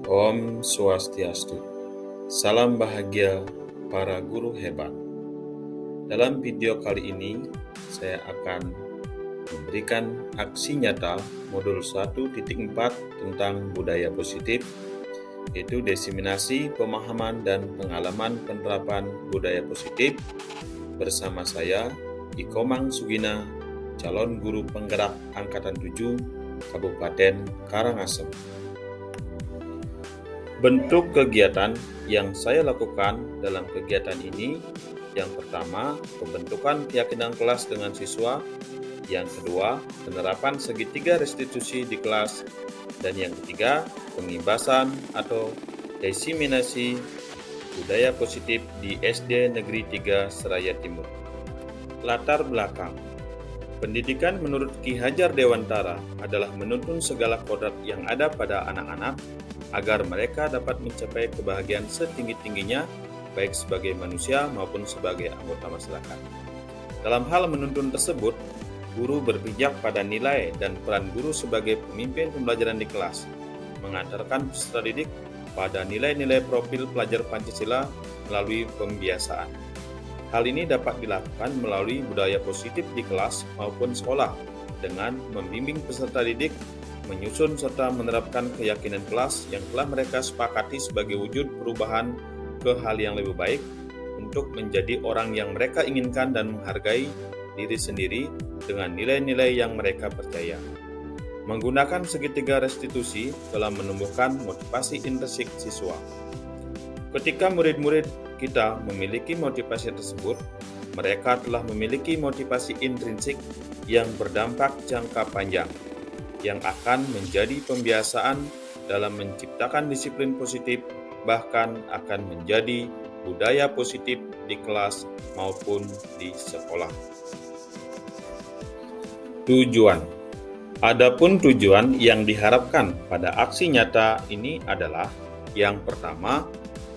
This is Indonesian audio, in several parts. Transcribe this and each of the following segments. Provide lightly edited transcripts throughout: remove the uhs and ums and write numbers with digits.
Om Swastiastu. Salam bahagia para guru hebat. Dalam video kali ini, saya akan memberikan aksi nyata modul 1.4 tentang budaya positif, yaitu diseminasi pemahaman dan pengalaman penerapan budaya positif bersama saya, Ikomang Sugina, calon guru penggerak Angkatan 7, Kabupaten Karangasem. Bentuk kegiatan yang saya lakukan dalam kegiatan ini, yang pertama, pembentukan keyakinan kelas dengan siswa, yang kedua, penerapan segitiga restitusi di kelas, dan yang ketiga, pengibasan atau diseminasi budaya positif di SD Negeri 3 Seraya Timur. Latar belakang. Pendidikan menurut Ki Hajar Dewantara adalah menuntun segala kodrat yang ada pada anak-anak agar mereka dapat mencapai kebahagiaan setinggi-tingginya baik sebagai manusia maupun sebagai anggota masyarakat. Dalam hal menuntun tersebut, guru berpijak pada nilai dan peran guru sebagai pemimpin pembelajaran di kelas, mengantarkan peserta didik pada nilai-nilai profil pelajar Pancasila melalui pembiasaan. Hal ini dapat dilakukan melalui budaya positif di kelas maupun sekolah dengan membimbing peserta didik menyusun serta menerapkan keyakinan kelas yang telah mereka sepakati sebagai wujud perubahan ke hal yang lebih baik untuk menjadi orang yang mereka inginkan dan menghargai diri sendiri dengan nilai-nilai yang mereka percaya. Menggunakan segitiga restitusi dalam menumbuhkan motivasi intrinsik siswa. Ketika murid-murid kita memiliki motivasi tersebut, mereka telah memiliki motivasi intrinsik yang berdampak jangka panjang, yang akan menjadi pembiasaan dalam menciptakan disiplin positif, bahkan akan menjadi budaya positif di kelas maupun di sekolah. Tujuan. Adapun tujuan yang diharapkan pada aksi nyata ini adalah yang pertama,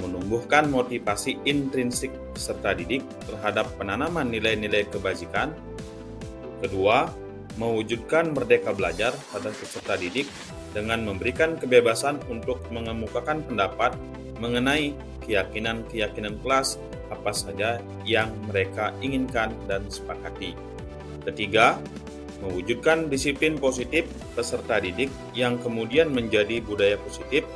menumbuhkan motivasi intrinsik peserta didik terhadap penanaman nilai-nilai kebajikan. Kedua, mewujudkan merdeka belajar pada peserta didik dengan memberikan kebebasan untuk mengemukakan pendapat mengenai keyakinan-keyakinan kelas apa saja yang mereka inginkan dan sepakati. Ketiga, mewujudkan disiplin positif peserta didik yang kemudian menjadi budaya positif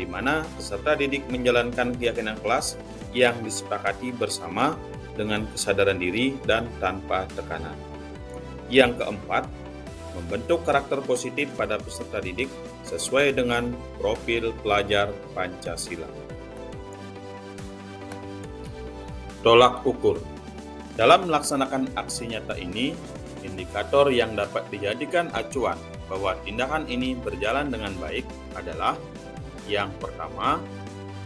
di mana peserta didik menjalankan keyakinan kelas yang disepakati bersama dengan kesadaran diri dan tanpa tekanan. Yang keempat, membentuk karakter positif pada peserta didik sesuai dengan profil pelajar Pancasila. Tolak ukur. Dalam melaksanakan aksi nyata ini, indikator yang dapat dijadikan acuan bahwa tindakan ini berjalan dengan baik adalah yang pertama,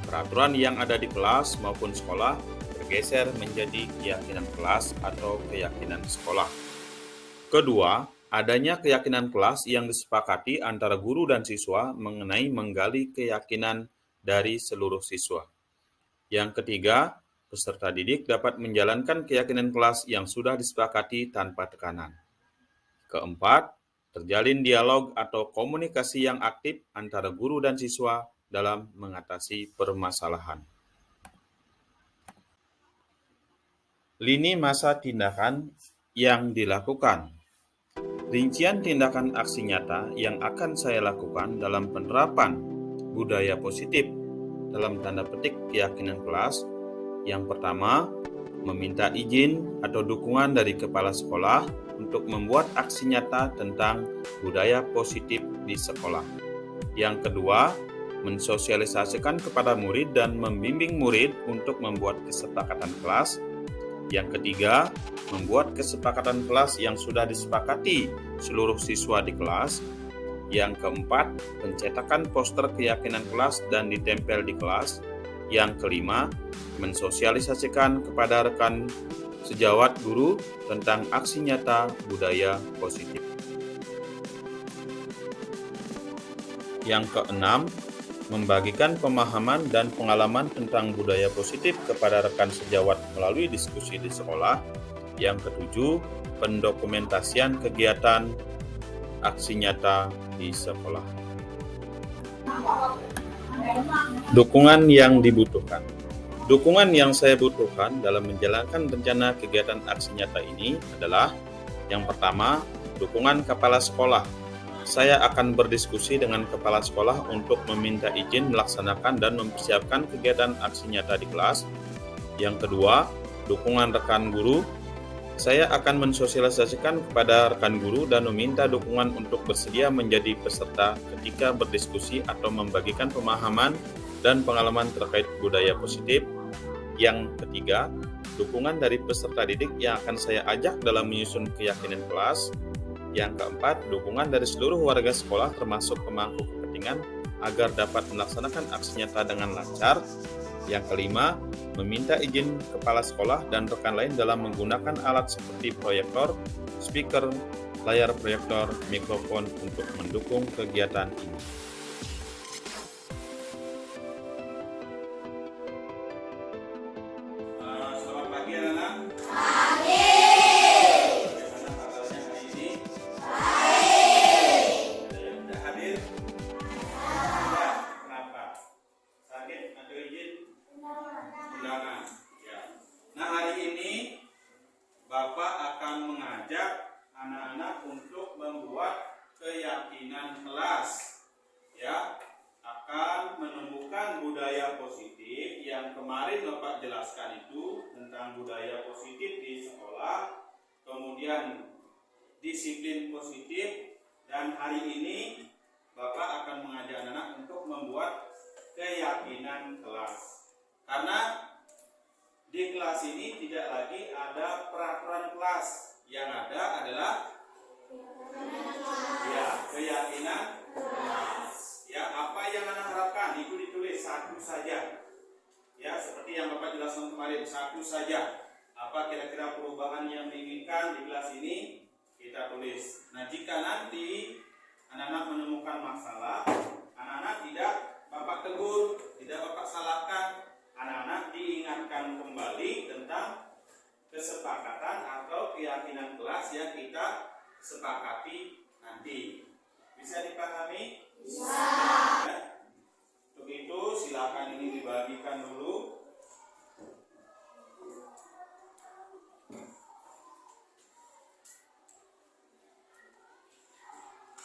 peraturan yang ada di kelas maupun sekolah bergeser menjadi keyakinan kelas atau keyakinan sekolah. Kedua, adanya keyakinan kelas yang disepakati antara guru dan siswa mengenai menggali keyakinan dari seluruh siswa. Yang ketiga, peserta didik dapat menjalankan keyakinan kelas yang sudah disepakati tanpa tekanan. Keempat, terjalin dialog atau komunikasi yang aktif antara guru dan siswa dalam mengatasi permasalahan. Lini masa tindakan yang dilakukan. Rincian tindakan aksi nyata yang akan saya lakukan dalam penerapan budaya positif dalam tanda petik keyakinan kelas. Yang pertama, meminta izin atau dukungan dari kepala sekolah untuk membuat aksi nyata tentang budaya positif di sekolah. Yang kedua, mensosialisasikan kepada murid dan membimbing murid untuk membuat kesepakatan kelas. Yang ketiga, membuat kesepakatan kelas yang sudah disepakati seluruh siswa di kelas. Yang keempat, pencetakan poster keyakinan kelas dan ditempel di kelas. Yang kelima, mensosialisasikan kepada rekan sejawat guru tentang aksi nyata budaya positif. Yang keenam, membagikan pemahaman dan pengalaman tentang budaya positif kepada rekan sejawat melalui diskusi di sekolah. Yang ketujuh, pendokumentasian kegiatan aksi nyata di sekolah. Dukungan yang dibutuhkan. Dukungan yang saya butuhkan dalam menjalankan rencana kegiatan aksi nyata ini adalah yang pertama, dukungan kepala sekolah. Saya akan berdiskusi dengan kepala sekolah untuk meminta izin melaksanakan dan mempersiapkan kegiatan aksi nyata di kelas. Yang kedua, dukungan rekan guru. Saya akan mensosialisasikan kepada rekan guru dan meminta dukungan untuk bersedia menjadi peserta ketika berdiskusi atau membagikan pemahaman dan pengalaman terkait budaya positif. Yang ketiga, dukungan dari peserta didik yang akan saya ajak dalam menyusun keyakinan kelas. Yang keempat, dukungan dari seluruh warga sekolah termasuk pemangku kepentingan agar dapat melaksanakan aksi nyata dengan lancar. Yang kelima, meminta izin kepala sekolah dan rekan lain dalam menggunakan alat seperti proyektor, speaker, layar proyektor, mikrofon untuk mendukung kegiatan ini. Selamat pagi anak-anak. Bapak akan mengajak anak-anak untuk membuat keyakinan kelas, ya, akan menemukan budaya positif yang kemarin Bapak jelaskan itu tentang budaya positif di sekolah, kemudian disiplin positif, dan hari ini Bapak akan mengajak anak-anak untuk membuat keyakinan kelas. Karena di kelas ini tidak lagi ada peraturan kelas, yang ada adalah keyakinan kelas. Ya, apa yang anak harapkan itu ditulis satu saja. Ya, seperti yang Bapak jelaskan kemarin, satu saja. Apa kira-kira perubahan yang diinginkan di kelas ini kita tulis. Nah, jika nanti anak-anak menemukan masalah, anak-anak tidak Bapak tegur, tidak Bapak salahkan. Anak-anak diingatkan kembali tentang kesepakatan atau keyakinan kelas yang kita sepakati nanti. Bisa dipahami? Bisa. Ya. Untuk itu silakan ini dibagikan dulu.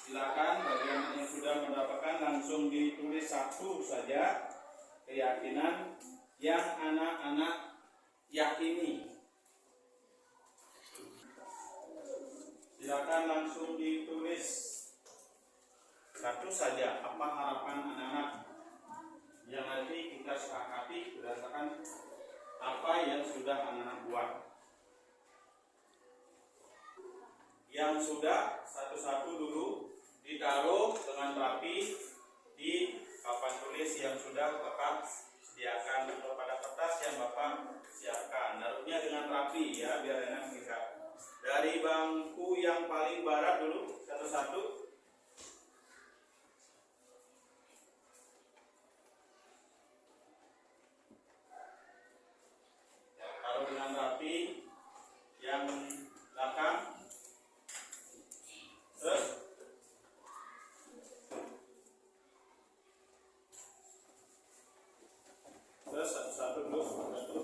Silakan bagi anak yang sudah mendapatkan langsung ditulis satu saja keyakinan yang anak-anak yakini. Silakan langsung ditulis satu saja apa harapan anak-anak yang nanti kita sepakati berdasarkan apa yang sudah anak-anak buat. Yang sudah satu-satu dulu ditaruh dengan rapi di papan tulis yang sudah Bapak sediakan atau pada kertas yang Bapak siapkan. Naruhnya dengan rapi ya, biar enak melihat. Dari bangku yang paling barat dulu satu-satu. Taruh dengan rapi. Yang belakang. Terus satu-satu dulu, satu.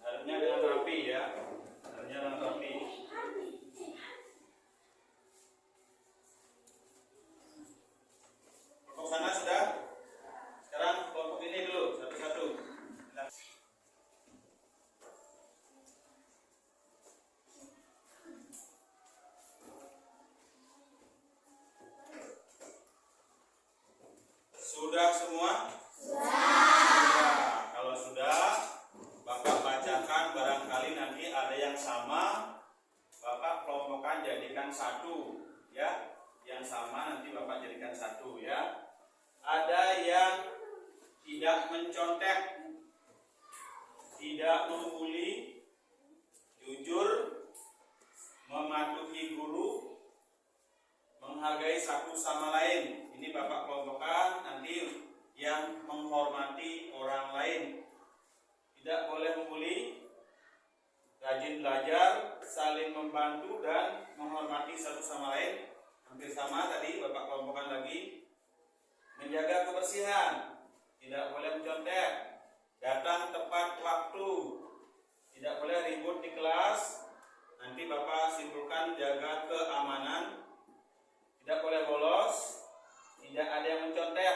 Naruhnya dengan rapi ya. Naruhnya dengan rapi. Kelompok sana sudah. Sekarang kelompok ini dulu, satu-satu. Sudah semua? Sudah. Kalau sudah, Bapak bacakan, barangkali nanti ada yang sama, Bapak kelompokkan jadikan satu, ya. Yang sama nanti Bapak jadikan satu, ya. Ada yang tidak mencontek, tidak membuli, jujur, mematuhi guru, menghargai satu sama lain. Ini Bapak kelompokkan nanti yang menghormati orang lain, tidak boleh membuli, rajin belajar, saling membantu dan menghormati satu sama lain. hampir sama tadi, Bapak kelompokkan lagi. Menjaga kebersihan, tidak boleh mencontek, datang tepat waktu, tidak boleh ribut di kelas. Nanti Bapak simpulkan jaga keamanan, tidak boleh bolos, tidak ada yang mencontek,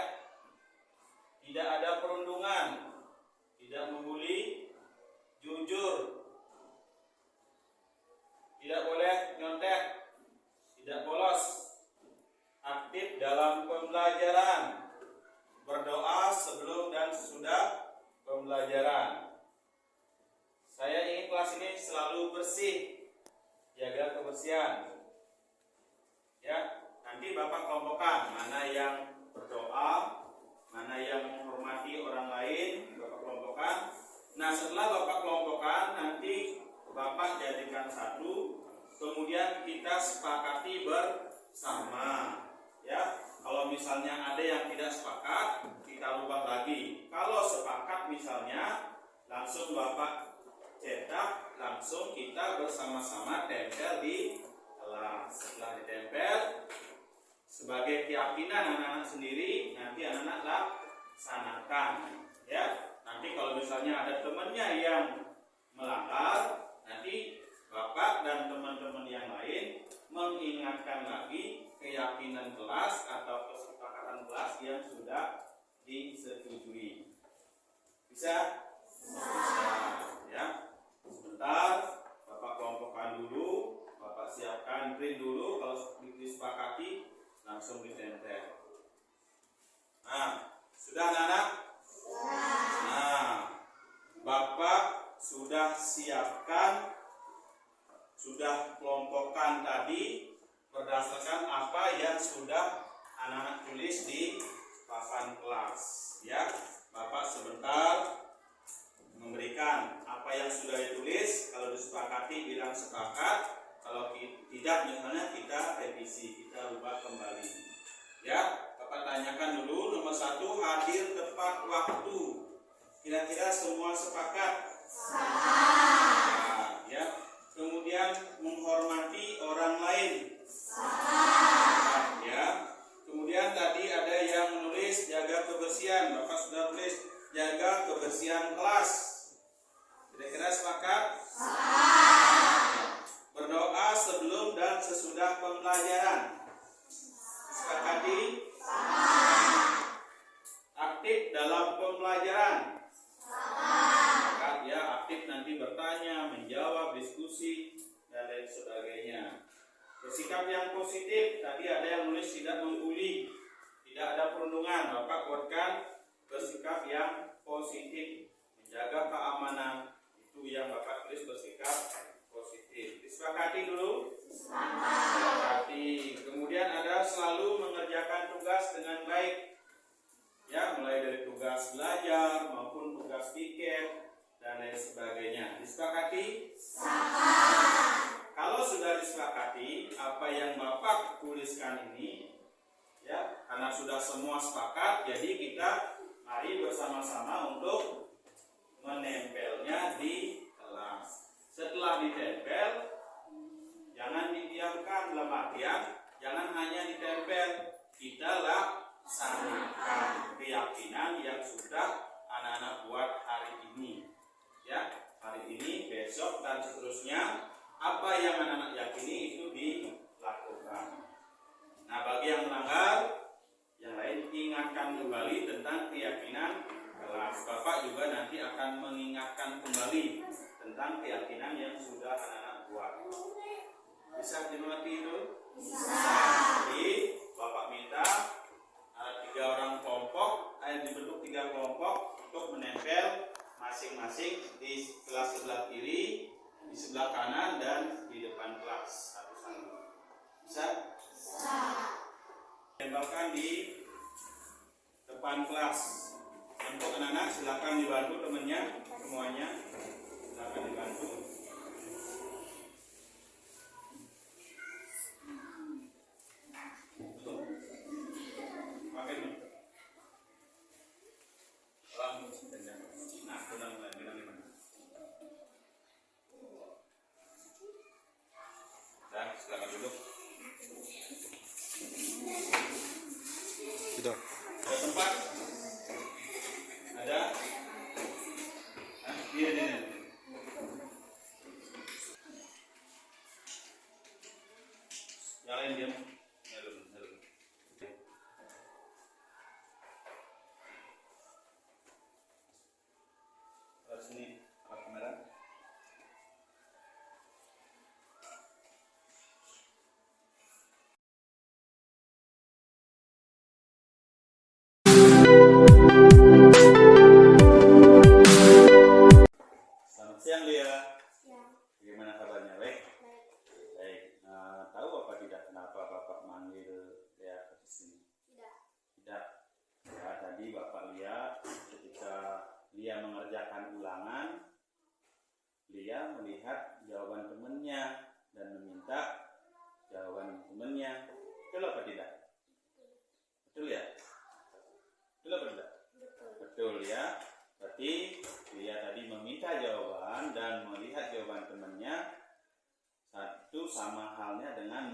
tidak ada perundungan, tidak membuli, jujur, tidak boleh nyontek, tidak bolos, aktif dalam pembelajaran, berdoa sebelum dan sesudah pembelajaran. Saya ingin kelas ini selalu bersih, jaga kebersihan. Ya, nanti Bapak kelompokkan mana yang berdoa, mana yang menghormati orang lain, Bapak kelompokkan. Nah, setelah Bapak kelompokkan, nanti Bapak jadikan satu, kemudian kita sepakati bersama. Ya, kalau misalnya ada yang tidak sepakat, kita rubah lagi. Kalau sepakat misalnya, langsung Bapak cetak, langsung kita bersama-sama tempel di kelas. Setelah ditempel, sebagai keyakinan anak-anak sendiri, nanti anak-anak laksanakan. Ya, nanti kalau misalnya ada temannya yang melanggar, nanti Bapak dan teman-teman yang lain mengingatkan lagi keyakinan kelas atau kesepakatan kelas yang sudah disetujui. Bisa? Bisa. Ya. Sebentar, Bapak kelompokkan dulu, Bapak siapkan print dulu. Kalau disepakati, langsung ditempel. Nah, sudah anak-anak? Nah, Bapak sudah siapkan, sudah kelompokkan tadi berdasarkan apa yang sudah anak-anak tulis di papan kelas. Ya, Bapak sebentar memberikan apa yang sudah ditulis. Kalau disepakati bilang sepakat, kalau tidak misalnya kita revisi, kita rubah kembali. Ya, Bapak tanyakan dulu. Nomor 1, hadir tepat waktu. Kira-kira semua sepakat? Sepakat. Ya. Kemudian menghormati orang lain. Sepakat. Ya. Kemudian tadi ada yang menulis jaga kebersihan. Bapak sudah tulis jaga kebersihan kelas. Kira-kira sepakat? Sepakat. Berdoa sebelum dan sesudah pembelajaran. Sepakati? Sepakat. Aktif dalam pembelajaran. Sepakat. Ya, aktif nanti bertanya, menjawab, diskusi, dan lain sebagainya. Bersikap yang positif. Tadi ada yang menulis tidak membuli, tidak ada perundungan. Bapak buatkan bersikap yang positif, menjaga keamanan. Itu yang Bapak tulis bersikap positif. Disepakati dulu? Disepakati. Kemudian ada selalu mengerjakan tugas dengan baik. Ya, mulai dari tugas belajar maupun tugas piket dan lain sebagainya. Disepakati? Sepakat. Kalau sudah disepakati apa yang Bapak tuliskan ini, ya, karena sudah semua sepakat, jadi kita mari bersama-sama untuk menempelnya di kelas. Setelah ditempel, jangan didiamkan, dalam artian jangan hanya ditempel, kita laksanakan keyakinan yang sudah anak-anak buat hari ini. Ya, hari ini, besok dan seterusnya, apa yang anak-anak yakini itu dilakukan. Nah, bagi yang melanggar, yang lain ingatkan kembali tentang keyakinan kelas. Bapak juga nanti akan mengingatkan kembali tentang keyakinan yang sudah anak-anak buat. Bisa dimengerti itu? Bisa. Jadi Bapak minta 3 orang kelompok, dibentuk 3 kelompok untuk menempel masing-masing di kelas sebelah kiri, di sebelah kanan, dan di depan kelas satu-satu. Bisa? Bisa. Tempelkan di depan kelas. Untuk anak-anak silakan dibantu temannya semuanya. Silakan dibantu. Pakai nih. Nah, benang di mana? Dan silakan duduk. melihat jawaban temannya dan meminta jawaban temannya. Betul apa tidak? Betul ya? Betul apa tidak? Betul ya. Berarti dia tadi meminta jawaban dan melihat jawaban temannya, satu sama halnya dengan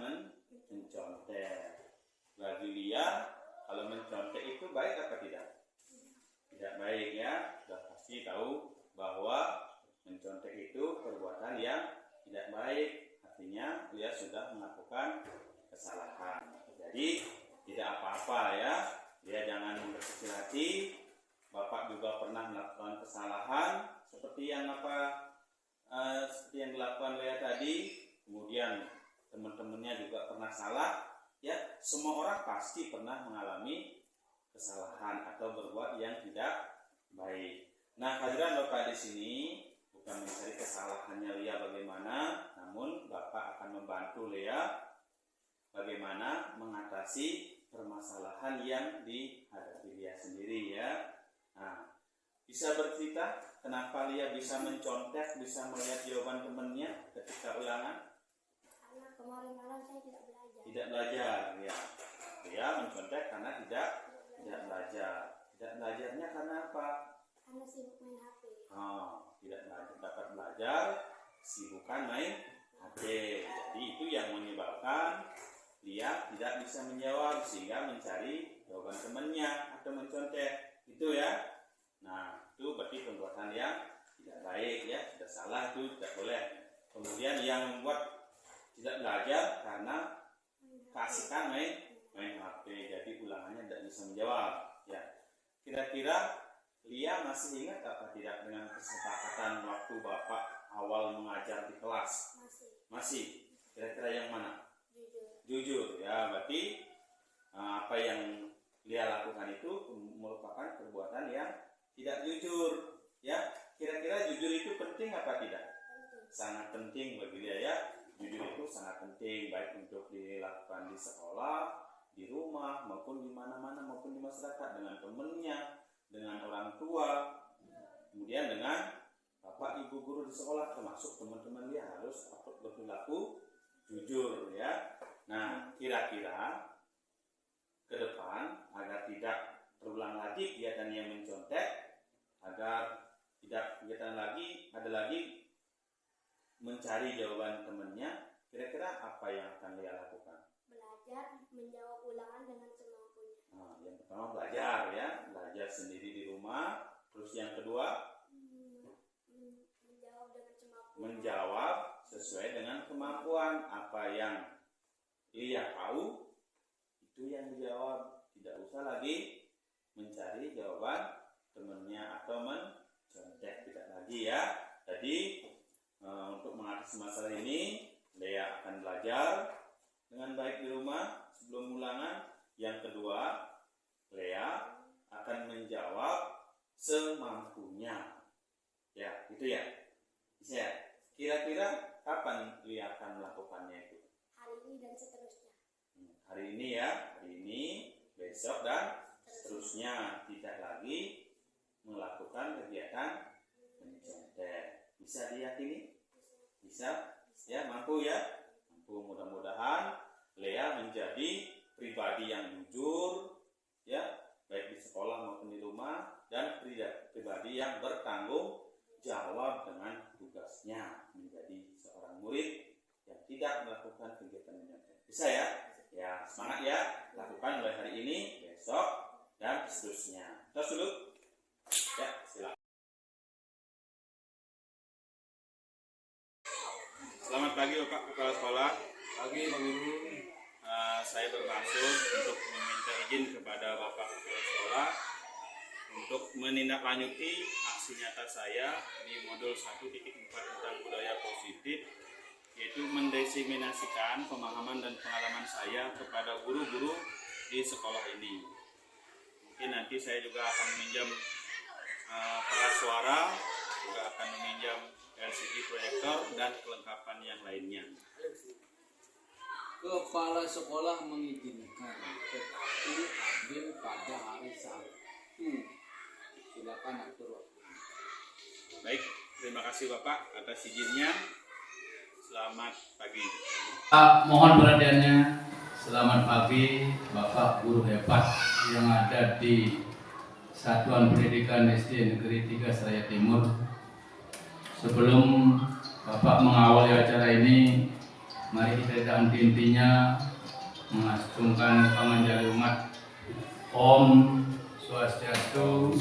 mencontek. Bagi dia, kalau mencontek itu baik apa tidak? Tidak baik ya. Sudah pasti tahu bahwa mencontek itu perbuatan yang tidak baik. Artinya dia sudah melakukan kesalahan. Jadi tidak apa-apa ya. Dia jangan berkecil hati. Bapak juga pernah melakukan kesalahan seperti yang dilakukan Lea tadi. Kemudian teman-temannya juga pernah salah. Ya, semua orang pasti pernah mengalami kesalahan atau berbuat yang tidak baik. Nah, hadirin Bapak di sini bukan mencari kesalahannya Lea bagaimana, namun Bapak akan membantu Lea bagaimana mengatasi permasalahan yang dihadapi dia sendiri ya. Nah, bisa bercerita kenapa Lea bisa mencontek, bisa melihat jawaban temannya ketika ulangan? Karena kemarin malam saya tidak belajar. Tidak belajar ya. Lea mencontek karena tidak belajar. Tidak belajarnya karena apa? Karena sibuk main HP. Tidak dapat belajar, sibukan main HP. Jadi itu yang menyebabkan dia tidak bisa menjawab sehingga mencari jawaban temannya atau mencontek. Itu ya. Nah, itu berarti perbuatan yang tidak baik ya, sudah salah, itu tidak boleh. Kemudian yang membuat tidak belajar karena keasikan main HP, jadi ulangannya tidak bisa menjawab ya. Kira-kira Lea masih ingat apa tidak dengan kesepakatan waktu Bapak awal mengajar di kelas? Masih. Kira-kira yang mana? Jujur ya, berarti apa yang Lea lakukan itu merupakan perbuatan yang tidak jujur ya. Kira-kira jujur itu penting apa tidak? Sangat penting bagi Lea ya. Jujur itu sangat penting, baik untuk dilakukan di sekolah, di rumah, maupun di mana-mana, maupun di masyarakat, dengan temannya, dengan orang tua, kemudian dengan bapak ibu guru di sekolah, termasuk teman-teman dia harus berperilaku jujur ya. Nah, kira-kira ke depan agar tidak terulang lagi kegiatan yang mencontek, agar tidak kegiatan lagi ada lagi mencari jawaban temannya, kira-kira apa yang akan Lea lakukan? Belajar menjawab ulangan dengan semampunya. Nah, yang pertama belajar ya, belajar sendiri di rumah. Terus yang kedua menjawab dengan semampunya. Menjawab sesuai dengan kemampuan. Apa yang Lea tahu itu yang dijawab, tidak usah lagi mencari jawaban temannya atau mencontek, tidak lagi ya. Jadi untuk mengatasi masalah ini, Lea akan belajar dengan baik di rumah sebelum ulangan. Yang kedua, Lea akan menjawab semampunya. Ya, itu ya. Bisa ya? Kira-kira kapan Lea akan melakukannya itu? Hari ini dan seterusnya. Hari ini ya, hari ini, besok dan seterusnya. Tidak lagi melakukan kegiatan mencontek. Bisa diyakini? Bisa? Ya, mampu ya? Mampu. Mudah-mudahan Lea menjadi pribadi yang jujur ya, baik di sekolah maupun di rumah, dan pribadi yang bertanggung jawab dengan tugasnya menjadi seorang murid yang tidak melakukan kegiatan mencontek. Bisa ya? Ya, semangat ya. Lakukan mulai hari ini, besok, dan seterusnya. Terus dulu. Ya, silakan. Selamat pagi Bapak Kepala Sekolah. Pagi Pak Guru. Saya bermaksud untuk meminta izin kepada Bapak Kepala Sekolah untuk menindaklanjuti aksi nyata saya di modul 1.4 tentang budaya positif, yaitu mendiseminasikan pemahaman dan pengalaman saya kepada guru-guru di sekolah ini. Mungkin nanti saya juga akan meminjam peras suara, juga akan meminjam LCD proyektor dan kelengkapan yang lainnya. Kepala sekolah mengizinkan, tetapi hadir pada hari Sabtu. Silakan atur waktu. Baik, Terima kasih Bapak atas izinnya. Selamat pagi. Mohon perhatiannya. Selamat pagi Bapak guru hebat yang ada di Satuan Pendidikan SD Negeri 3 Seraya Timur. Sebelum Bapak mengawali acara ini, mari kita tidak henti-hentinya mengagungkan panganjali umat. Om Swastiastu.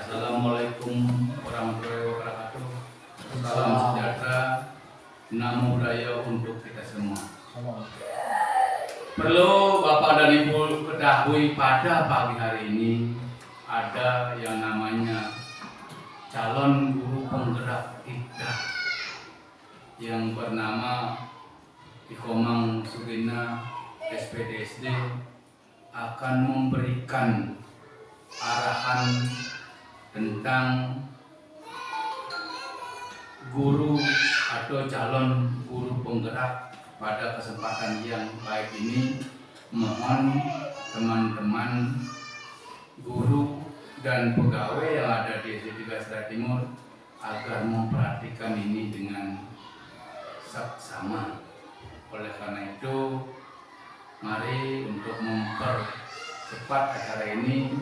Assalamualaikum warahmatullahi wabarakatuh. Salam sejahtera. Namo Buddhaya untuk kita semua. Perlu Bapak dan Ibu ketahui pada pagi hari ini ada yang namanya calon guru penggerak kita yang bernama Ikomang Sugina SPDSD akan memberikan arahan tentang guru atau calon guru penggerak pada kesempatan yang baik ini. Mohon teman-teman guru dan pegawai yang ada di SD 3 Seraya Timur agar memperhatikan ini dengan saksama. Oleh karena itu, mari untuk mempercepat acara ini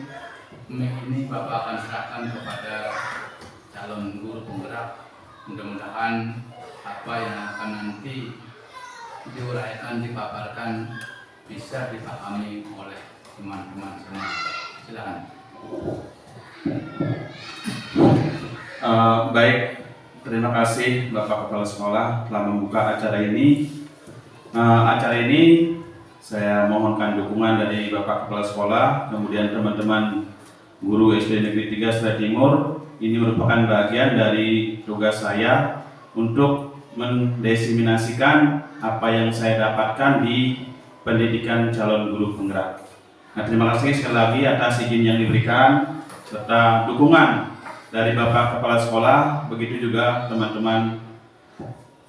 Bapak akan serahkan kepada calon guru penggerak. Mudah-mudahan apa yang akan nanti diuraikan, dipaparkan bisa dipahami oleh teman-teman semua. Silakan. Baik, terima kasih Bapak Kepala Sekolah telah membuka acara ini. Acara ini saya mohonkan dukungan dari Bapak Kepala Sekolah, kemudian teman-teman guru SD Negeri 3 Seraya Timur. Ini merupakan bagian dari tugas saya untuk mendesiminasikan apa yang saya dapatkan di pendidikan calon guru penggerak. Nah, terima kasih sekali lagi atas izin yang diberikan serta dukungan dari Bapak Kepala Sekolah, begitu juga teman-teman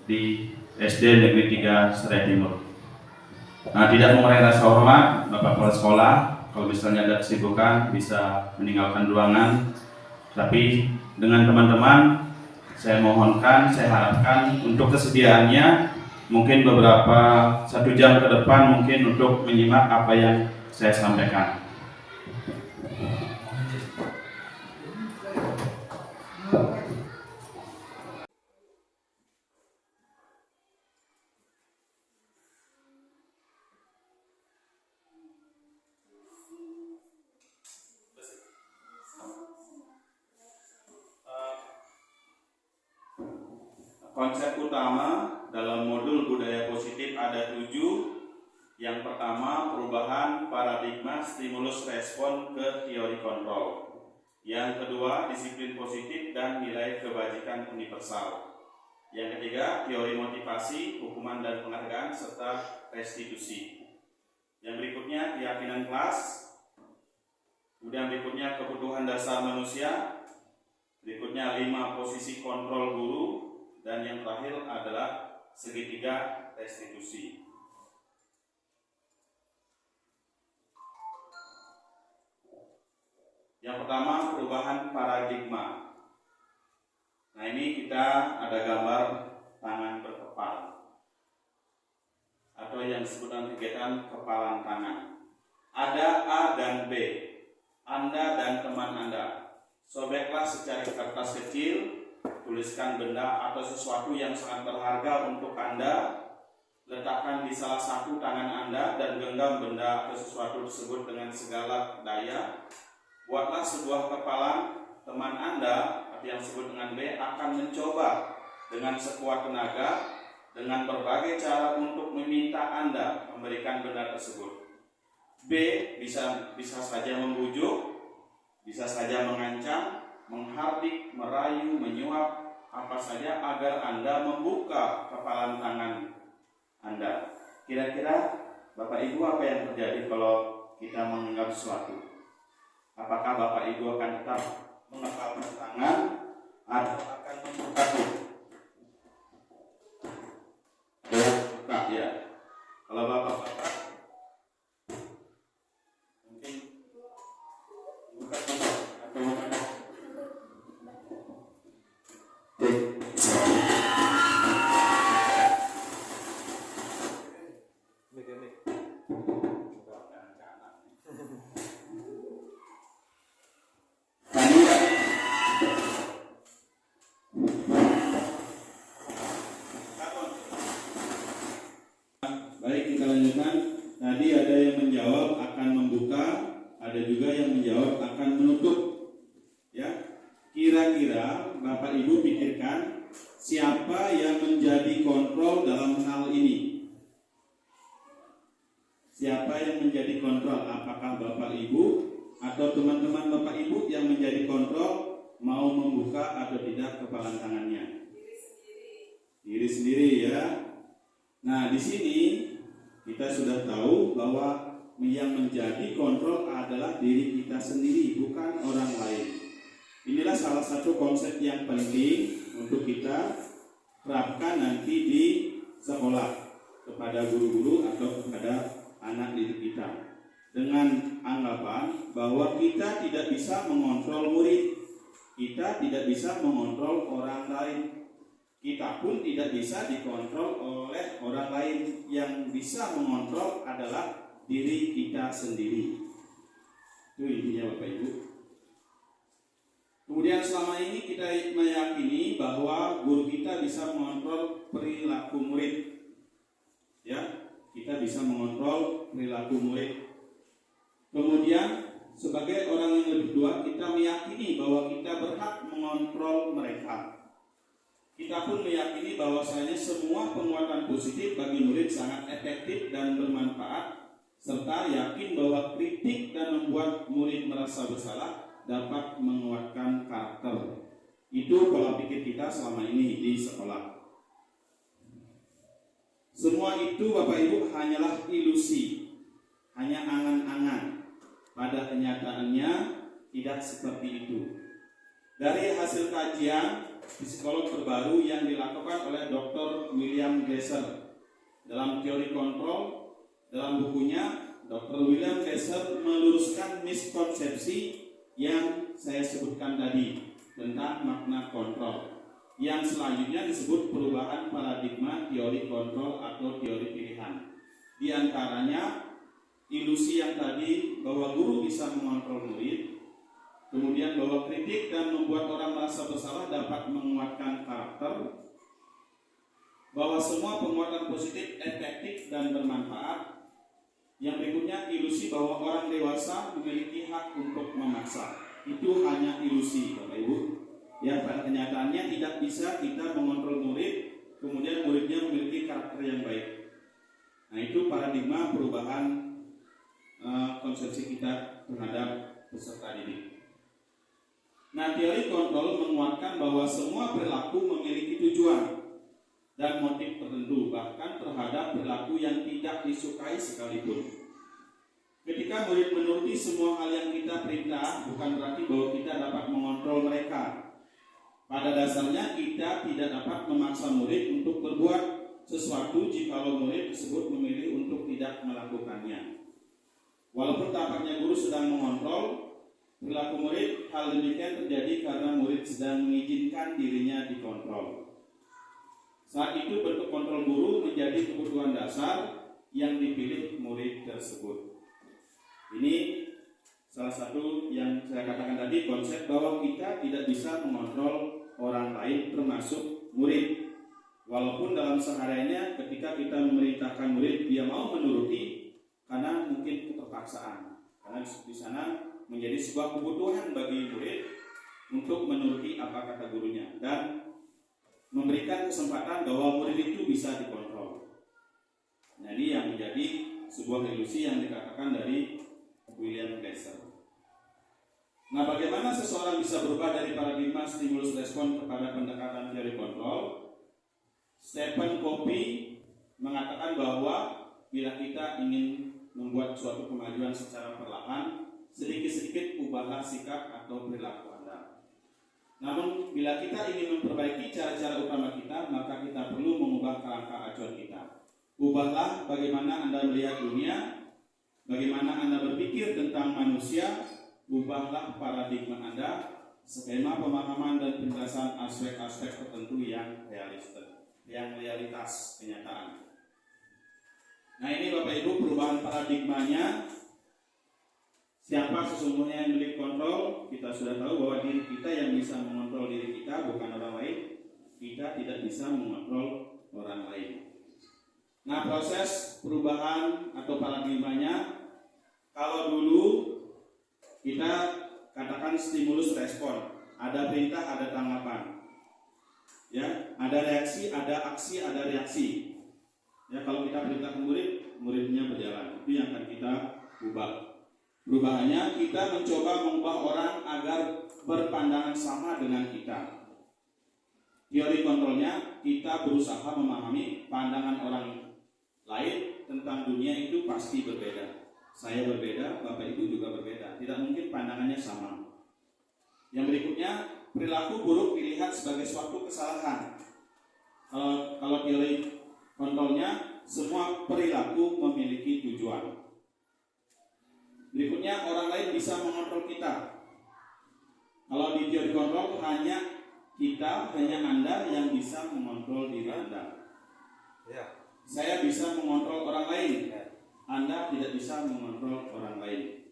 di SD Negeri 3 Seraya Timur. Nah, tidak mengurangi rasa hormat Bapak Kepala Sekolah, kalau misalnya ada kesibukan bisa meninggalkan ruangan. Tapi dengan teman-teman saya mohonkan, saya harapkan untuk kesediaannya mungkin beberapa 1 jam ke depan mungkin untuk menyimak apa yang saya sampaikan. Konsep utama dalam modul budaya positif ada 7. Yang pertama, perubahan paradigma stimulus respon ke teori kontrol. Yang kedua, disiplin positif dan nilai kebajikan universal. Yang ketiga, teori motivasi, hukuman dan penghargaan serta restitusi. Yang berikutnya, keyakinan kelas. Kemudian berikutnya, kebutuhan dasar manusia. Berikutnya, 5 posisi kontrol guru. Dan yang terakhir adalah segitiga restitusi. Yang pertama, perubahan paradigma. Nah, ini kita ada gambar tangan berkepal atau yang disebut dengan kegiatan kepalan tangan. Ada A dan B, Anda dan teman Anda. Sobeklah secari kertas kecil, tuliskan benda atau sesuatu yang sangat berharga untuk Anda, letakkan di salah satu tangan Anda dan genggam benda atau sesuatu tersebut dengan segala daya. Buatlah sebuah kepalan. Teman Anda atau yang disebut dengan B akan mencoba dengan sekuat tenaga dengan berbagai cara untuk meminta Anda memberikan benda tersebut. B bisa saja membujuk, bisa saja mengancam, menghardik, merayu, menyuap, apa saja agar Anda membuka kepalan tangan Anda. Kira-kira Bapak Ibu apa yang terjadi kalau kita menganggap sesuatu? Apakah Bapak Ibu akan tetap mengepalkan tangan atau akan membuka? Buka ya. Kalau Bapak-bapak mungkin buka atau Bapak Ibu pikirkan siapa yang menjadi kontrol dalam hal ini? Siapa yang menjadi kontrol? Apakah Bapak Ibu atau teman-teman Bapak Ibu yang menjadi kontrol mau membuka atau tidak kepalan tangannya? Diri sendiri ya. Nah, di sini kita sudah tahu bahwa yang menjadi kontrol adalah diri kita sendiri, bukan orang lain. Inilah salah satu konsep yang penting untuk kita terapkan nanti di sekolah kepada guru-guru atau kepada anak didik kita, dengan anggapan bahwa kita tidak bisa mengontrol murid, kita tidak bisa mengontrol orang lain, kita pun tidak bisa dikontrol oleh orang lain. Yang bisa mengontrol adalah diri kita sendiri. Itu intinya Bapak Ibu. Kemudian selama ini kita meyakini bahwa guru kita bisa mengontrol perilaku murid. Ya, kita bisa mengontrol perilaku murid. Kemudian sebagai orang yang lebih tua, kita meyakini bahwa kita berhak mengontrol mereka. Kita pun meyakini bahwasanya semua penguatan positif bagi murid sangat efektif dan bermanfaat, serta yakin bahwa kritik dan membuat murid merasa bersalah dapat menguatkan karakter. Itu pola pikir kita selama ini di sekolah. Semua itu Bapak Ibu hanyalah ilusi, hanya angan-angan. Pada kenyataannya tidak seperti itu. Dari hasil kajian psikolog terbaru yang dilakukan oleh Dr. William Glasser dalam teori kontrol, dalam bukunya Dr. William Glasser meluruskan miskonsepsi yang saya sebutkan tadi tentang makna kontrol, yang selanjutnya disebut perubahan paradigma teori kontrol atau teori pilihan. Di antaranya ilusi yang tadi bahwa guru bisa mengontrol murid, kemudian bahwa kritik dan membuat orang merasa bersalah dapat menguatkan karakter, bahwa semua penguatan positif efektif dan bermanfaat. Yang berikutnya ilusi bahwa orang dewasa memiliki hak untuk memaksa. Itu hanya ilusi Bapak Ibu. Ya, pada kenyataannya tidak bisa kita mengontrol murid, kemudian muridnya memiliki karakter yang baik. Nah, itu paradigma perubahan konsepsi kita terhadap peserta didik. Nah, teori kontrol menguatkan bahwa semua perilaku memiliki tujuan dan motif tertentu, bahkan terhadap perilaku yang tidak disukai sekalipun. Ketika murid menuruti semua hal yang kita perintah, bukan berarti bahwa kita dapat mengontrol mereka. Pada dasarnya kita tidak dapat memaksa murid untuk berbuat sesuatu jikalau murid tersebut memilih untuk tidak melakukannya. Walaupun tampaknya guru sedang mengontrol perilaku murid, hal demikian terjadi karena murid sedang mengizinkan dirinya dikontrol. Saat itu bentuk kontrol guru menjadi kebutuhan dasar yang dipilih murid tersebut. Ini salah satu yang saya katakan tadi, konsep bahwa kita tidak bisa mengontrol orang lain termasuk murid. Walaupun dalam sehariannya ketika kita memerintahkan murid, dia mau menuruti karena mungkin keterpaksaan. Karena di sana menjadi sebuah kebutuhan bagi murid untuk menuruti apa kata gurunya dan memberikan kesempatan bahwa murid itu bisa dikontrol. Nah, ini yang menjadi sebuah ilusi yang dikatakan dari William Glasser. Nah, bagaimana seseorang bisa berubah dari paradigma stimulus respon kepada pendekatan teori kontrol? Stephen Covey mengatakan bahwa bila kita ingin membuat suatu kemajuan secara perlahan, sedikit-sedikit ubahlah sikap atau perilaku Anda. Namun bila kita ingin memperbaiki cara-cara utama kita, maka kita perlu mengubah kerangka acuan kita. Ubahlah bagaimana Anda melihat dunia, bagaimana Anda berpikir tentang manusia, ubahlah paradigma Anda, skema pemahaman dan penjelasan aspek-aspek tertentu yang realitas kenyataan. Nah, ini Bapak Ibu perubahan paradigmanya. Siapa sesungguhnya yang memiliki kontrol? Kita sudah tahu bahwa diri kita yang bisa mengontrol diri kita, bukan orang lain. Kita tidak bisa mengontrol orang lain. Nah, proses perubahan atau paradigmanya, kalau dulu kita katakan stimulus respon. ada perintah, ada tanggapan. Ya, ada reaksi, ada aksi, ada reaksi. Ya, kalau kita perintahkan murid, muridnya berjalan. Itu yang akan kita ubah. Perubahannya kita mencoba mengubah orang agar berpandangan sama dengan kita. Teori kontrolnya, kita berusaha memahami pandangan orang lain tentang dunia itu pasti berbeda. Saya berbeda, Bapak Ibu juga berbeda. Tidak mungkin pandangannya sama. Yang berikutnya, perilaku buruk dilihat sebagai suatu kesalahan. Kalau teori kontrolnya, semua perilaku memiliki tujuan. Berikutnya, orang lain bisa mengontrol kita. Kalau di teori kontrol, hanya Anda yang bisa mengontrol diri Anda. Ya. Saya bisa mengontrol orang lain. Anda tidak bisa mengontrol orang lain.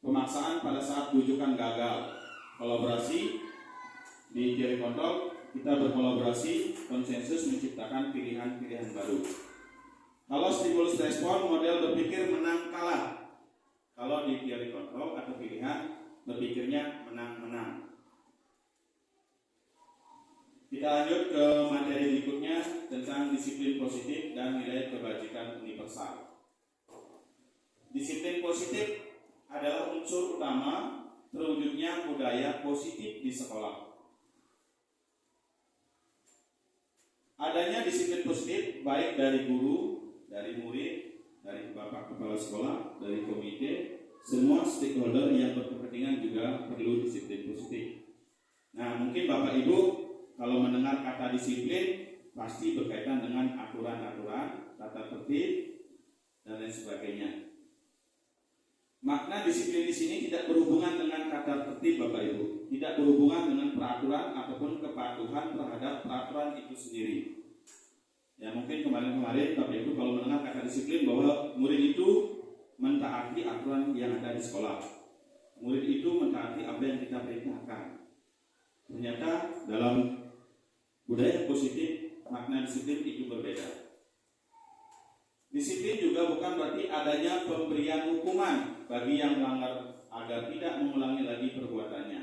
Pemaksaan pada saat bujukan gagal. Kolaborasi di teori kontrol, kita berkolaborasi, konsensus menciptakan pilihan-pilihan baru. Kalau stimulus respon, model berpikir menang kalah. Kalau di teori kontrol atau pilihan, berpikirnya menang-menang. Kita lanjut ke materi berikutnya tentang disiplin positif dan nilai kebajikan universal. Disiplin positif adalah unsur utama terwujudnya budaya positif di sekolah. Adanya disiplin positif baik dari guru, dari murid, dari bapak kepala sekolah, dari komite, semua stakeholder yang berkepentingan juga perlu disiplin positif. Nah, mungkin Bapak Ibu kalau mendengar kata disiplin pasti berkaitan dengan aturan-aturan, tata tertib, dan lain sebagainya. Makna disiplin di sini tidak berhubungan dengan kata tertib, Bapak Ibu, tidak berhubungan dengan peraturan ataupun kepatuhan terhadap peraturan itu sendiri. Ya, mungkin kemarin-kemarin Bapak Ibu kalau mendengar kata disiplin bahwa murid itu mentaati aturan yang ada di sekolah, murid itu mentaati apa yang kita perintahkan. Ternyata dalam budaya positif makna disiplin itu berbeda. Disiplin juga bukan berarti adanya pemberian hukuman bagi yang melanggar agar tidak mengulangi lagi perbuatannya.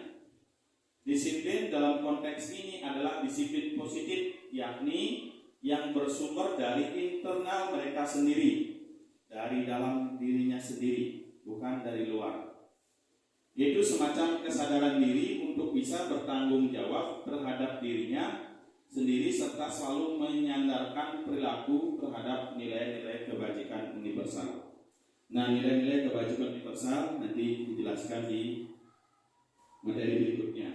Disiplin dalam konteks ini adalah disiplin positif, yakni yang bersumber dari internal mereka sendiri, dari dalam dirinya sendiri, bukan dari luar. Yaitu semacam kesadaran diri untuk bisa bertanggung jawab terhadap dirinya sendiri serta selalu menyandarkan perilaku terhadap nilai-nilai kebajikan universal. Nah, nilai-nilai kebajikan universal nanti dijelaskan di materi berikutnya.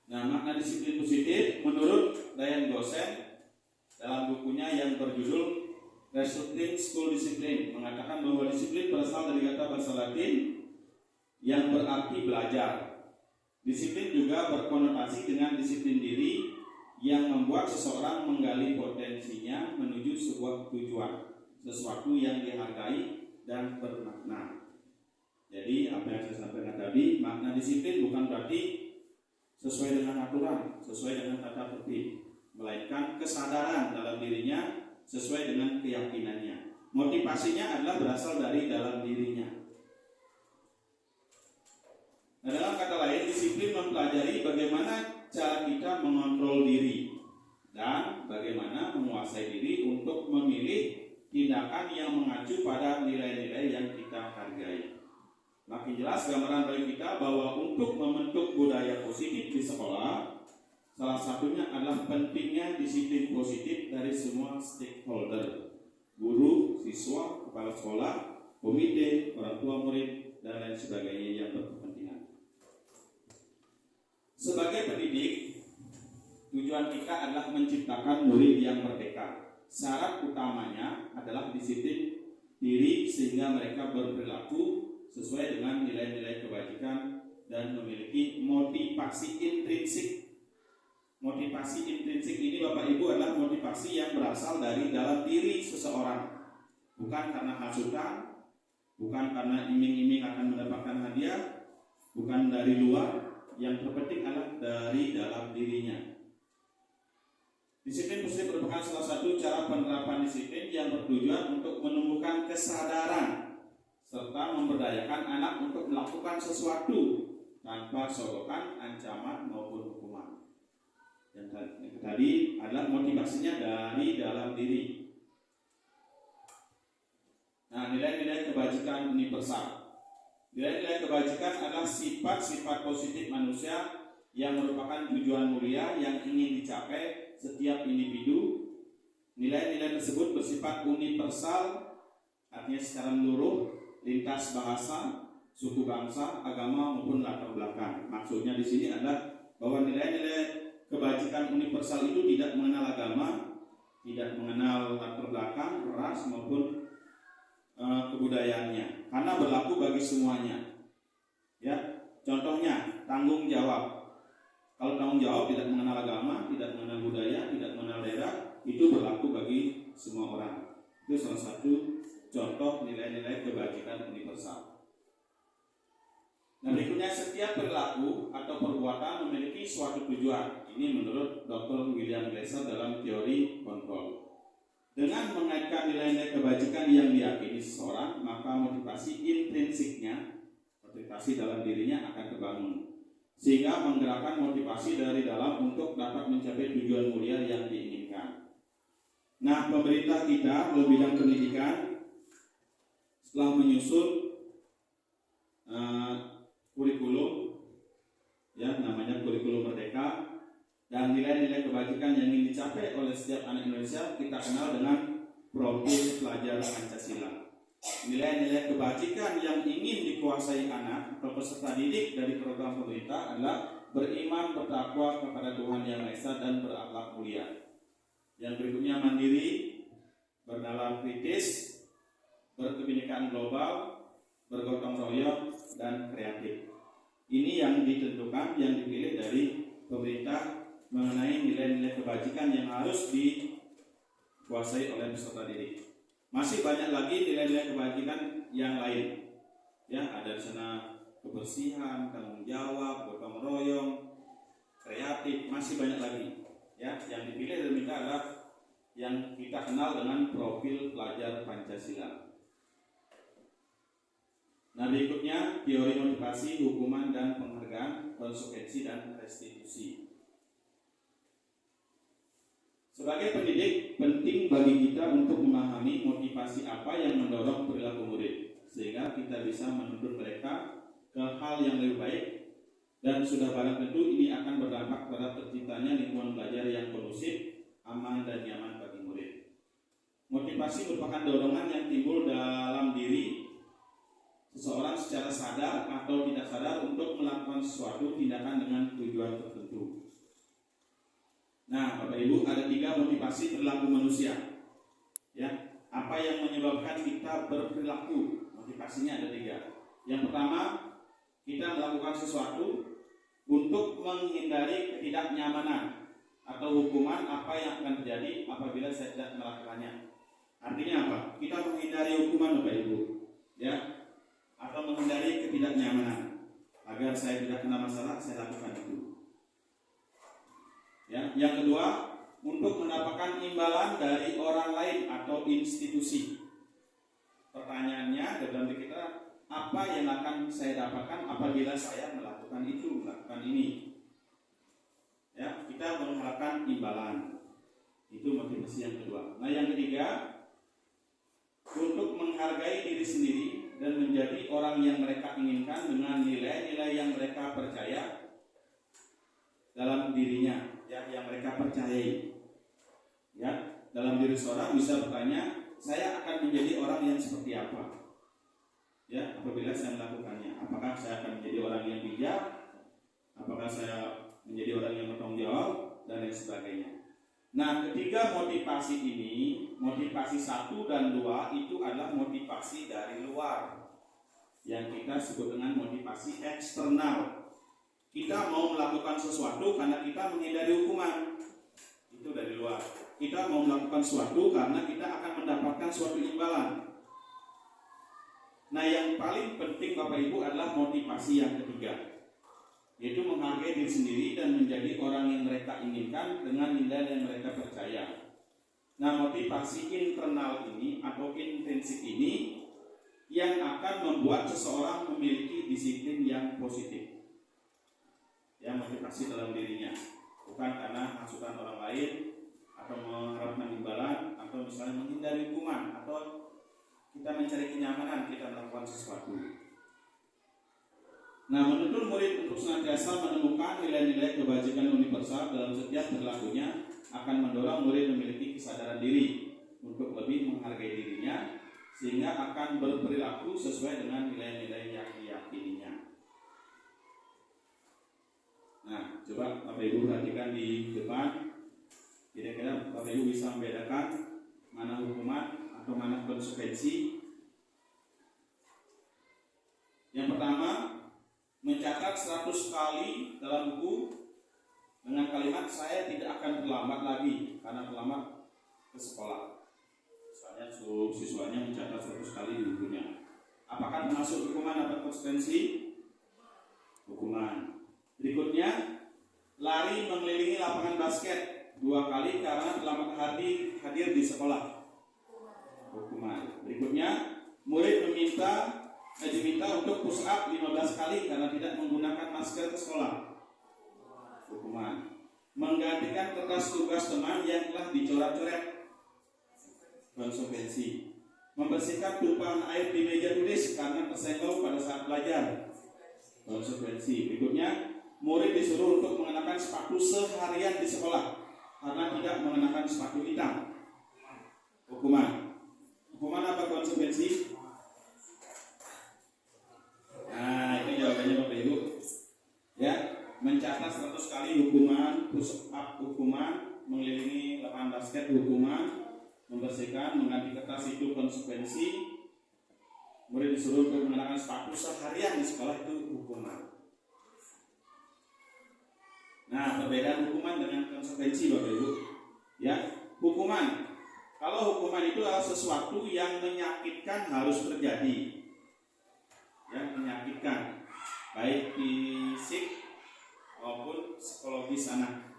Nah, makna disiplin positif menurut Diane Gosen dalam bukunya yang berjudul Restructuring School Discipline mengatakan bahwa disiplin berasal dari kata bahasa Latin yang berarti belajar. Disiplin juga berkonotasi dengan disiplin diri yang membuat seseorang menggali potensinya menuju sebuah tujuan, sesuatu yang dihargai dan bermakna. Jadi apa yang saya sampaikan tadi, makna disiplin bukan berarti sesuai dengan aturan, sesuai dengan tata tertib, melainkan kesadaran dalam dirinya sesuai dengan keyakinannya. Motivasinya adalah berasal dari dalam dirinya. Nah, dalam kata lain, disiplin mempelajari bagaimana cara kita mengontrol diri dan bagaimana menguasai diri untuk memilih tindakan yang mengacu pada nilai-nilai yang kita hargai. Makin jelas gambaran bagi kita bahwa untuk membentuk budaya positif di sekolah, salah satunya adalah pentingnya disiplin positif dari semua stakeholder, guru, siswa, kepala sekolah, komite, orang tua murid, dan lain sebagainya yang berkepentingan. Sebagai pendidik, tujuan kita adalah menciptakan murid yang merdeka. Syarat utamanya adalah disiplin diri sehingga mereka berperilaku sesuai dengan nilai-nilai kebajikan dan memiliki motivasi intrinsik. Motivasi intrinsik ini Bapak Ibu adalah motivasi yang berasal dari dalam diri seseorang, bukan karena hasutan, bukan karena iming-iming akan mendapatkan hadiah, bukan dari luar. Yang terpenting adalah dari dalam dirinya. Disiplin positif merupakan salah satu cara penerapan disiplin yang bertujuan untuk menumbuhkan kesadaran serta memberdayakan anak untuk melakukan sesuatu tanpa sorotan, ancaman maupun hukuman. Yang tadi adalah motivasinya dari dalam diri. Nah, nilai-nilai kebajikan universal. Nilai-nilai kebajikan adalah sifat-sifat positif manusia yang merupakan tujuan mulia yang ingin dicapai setiap individu. Nilai-nilai tersebut bersifat universal, artinya secara menyeluruh, lintas bahasa, suku bangsa, agama maupun latar belakang. Maksudnya di sini adalah bahwa nilai-nilai kebajikan universal itu tidak mengenal agama, tidak mengenal latar belakang, ras maupun kebudayaannya, karena berlaku bagi semuanya. Ya, contohnya tanggung jawab. Kalau tanggung jawab tidak mengenal agama, tidak mengenal budaya, tidak mengenal daerah, itu berlaku bagi semua orang. Itu salah satu contoh nilai-nilai kebajikan universal. Nah, berikutnya, setiap perilaku atau perbuatan memiliki suatu tujuan. Ini menurut Dr. William Glasser dalam teori kontrol. Dengan mengaitkan nilai-nilai kebajikan yang diyakini seseorang, maka motivasi intrinsiknya, motivasi dalam dirinya akan terbangun, sehingga menggerakkan motivasi dari dalam untuk dapat mencapai tujuan mulia yang diinginkan. Nah, pemerintah kita dalam bidang pendidikan setelah menyusun kurikulum, ya namanya kurikulum merdeka, dan nilai-nilai kebajikan yang ingin dicapai oleh setiap anak Indonesia kita kenal dengan profil pelajar Pancasila. Nilai-nilai kebajikan yang ingin dikuasai anak atau peserta didik dari program pemerintah adalah beriman, bertakwa kepada Tuhan Yang Maha Esa dan berakhlak mulia. Yang berikutnya mandiri, bernalar kritis, berkebinekaan global, bergotong royong, dan kreatif. Ini yang ditentukan, yang dipilih dari pemerintah mengenai nilai-nilai kebajikan yang harus dikuasai oleh peserta didik. Masih banyak lagi nilai-nilai kebajikan yang lain. Ya, ada di sana kebersihan, tanggung jawab, gotong royong, kreatif, masih banyak lagi. Ya, yang dipilih dan minta adalah yang kita kenal dengan profil pelajar Pancasila. Nah, berikutnya teori motivasi, hukuman dan penghargaan, konsekuensi dan restitusi. Sebagai pendidik, penting bagi kita untuk memahami motivasi apa yang mendorong perilaku murid, sehingga kita bisa menuntun mereka ke hal yang lebih baik, dan sudah barang tentu ini akan berdampak pada terciptanya lingkungan belajar yang kondusif, aman dan nyaman bagi murid. Motivasi merupakan dorongan yang timbul dalam diri seseorang secara sadar atau tidak sadar untuk melakukan sesuatu tindakan dengan tujuan tertentu. Nah, Bapak Ibu, ada 3 motivasi perilaku manusia. Ya, apa yang menyebabkan kita berperilaku? Motivasinya ada 3. Yang pertama, kita melakukan sesuatu untuk menghindari ketidaknyamanan atau hukuman apa yang akan terjadi apabila saya tidak melakukannya. Artinya apa? Kita menghindari hukuman, Bapak Ibu, ya, atau menghindari ketidaknyamanan agar saya tidak kena masalah, saya lakukan itu. Ya, yang kedua, untuk mendapatkan imbalan dari orang lain atau institusi. Pertanyaannya dalam diri kita, apa yang akan saya dapatkan apabila saya melakukan itu, melakukan ini? Ya, kita mengharapkan imbalan. Itu motivasi yang kedua. Nah, yang ketiga, untuk menghargai diri sendiri dan menjadi orang yang mereka inginkan dengan nilai-nilai yang mereka percaya dalam dirinya, ya, yang mereka percayai. Ya, dalam diri seorang bisa bertanya, saya akan menjadi orang yang seperti apa? Ya, apabila saya melakukannya, apakah saya akan menjadi orang yang bijak? Apakah saya menjadi orang yang bertanggung jawab dan lain sebagainya. Nah, ketiga motivasi ini, motivasi 1 dan 2 itu adalah motivasi dari luar, yang kita sebut dengan motivasi eksternal. Kita mau melakukan sesuatu karena kita menghindari hukuman, itu dari luar. Kita mau melakukan sesuatu karena kita akan mendapatkan suatu imbalan. Nah, yang paling penting Bapak Ibu adalah motivasi yang ketiga, yaitu menghargai diri sendiri dan menjadi orang yang mereka inginkan dengan nilai yang mereka percaya. Nah, motivasi internal ini atau intrinsik ini yang akan membuat seseorang memiliki disiplin yang positif. yang motivasi dalam dirinya, bukan karena hasutan orang lain atau mengharapkan imbalan atau misalnya menghindari hukuman atau kita mencari kenyamanan kita melakukan sesuatu. Nah, menuntun murid untuk senantiasa menemukan nilai-nilai kebajikan universal dalam setiap perilakunya akan mendorong murid memiliki kesadaran diri untuk lebih menghargai dirinya sehingga akan berperilaku sesuai dengan nilai-nilai yang diyakininya. Nah, coba Bapak Ibu perhatikan di depan. Kira-kira Bapak Ibu bisa membedakan mana hukuman atau mana konsekuensi. Yang pertama, mencatat 100 kali dalam buku dengan kalimat saya tidak akan terlambat lagi karena terlambat ke sekolah. Misalnya siswanya mencatat 100 kali di bukunya. Apakah termasuk hukuman atau konsekuensi? Hukuman. Berikutnya, lari mengelilingi lapangan basket 2 kali karena terlambat hadir di sekolah. Hukuman. Berikutnya, murid diminta untuk push up 15 kali karena tidak menggunakan masker ke sekolah. Hukuman. Menggantikan kertas tugas teman yang telah dicoret-coret. Konsekuensi. Membersihkan tumpahan air di meja tulis karena tersenggol pada saat belajar. Konsekuensi. Berikutnya, murid disuruh untuk mengenakan sepatu seharian di sekolah karena tidak mengenakan sepatu hitam. Hukuman. Hukuman apa konsekuensi? Nah, ini jawabannya Bapak Ibu. Ya, mencatat 100 kali hukuman, push up hukuman, mengelilingi lapangan basket hukuman, membersihkan, mengganti kertas itu konsekuensi. Murid disuruh untuk mengenakan sepatu seharian di sekolah itu hukuman. Nah, perbedaan hukuman dengan konsekuensi Bapak Ibu. Ya, hukuman. Kalau hukuman itu adalah sesuatu yang menyakitkan harus terjadi. Yang menyakitkan baik fisik maupun psikologis anak.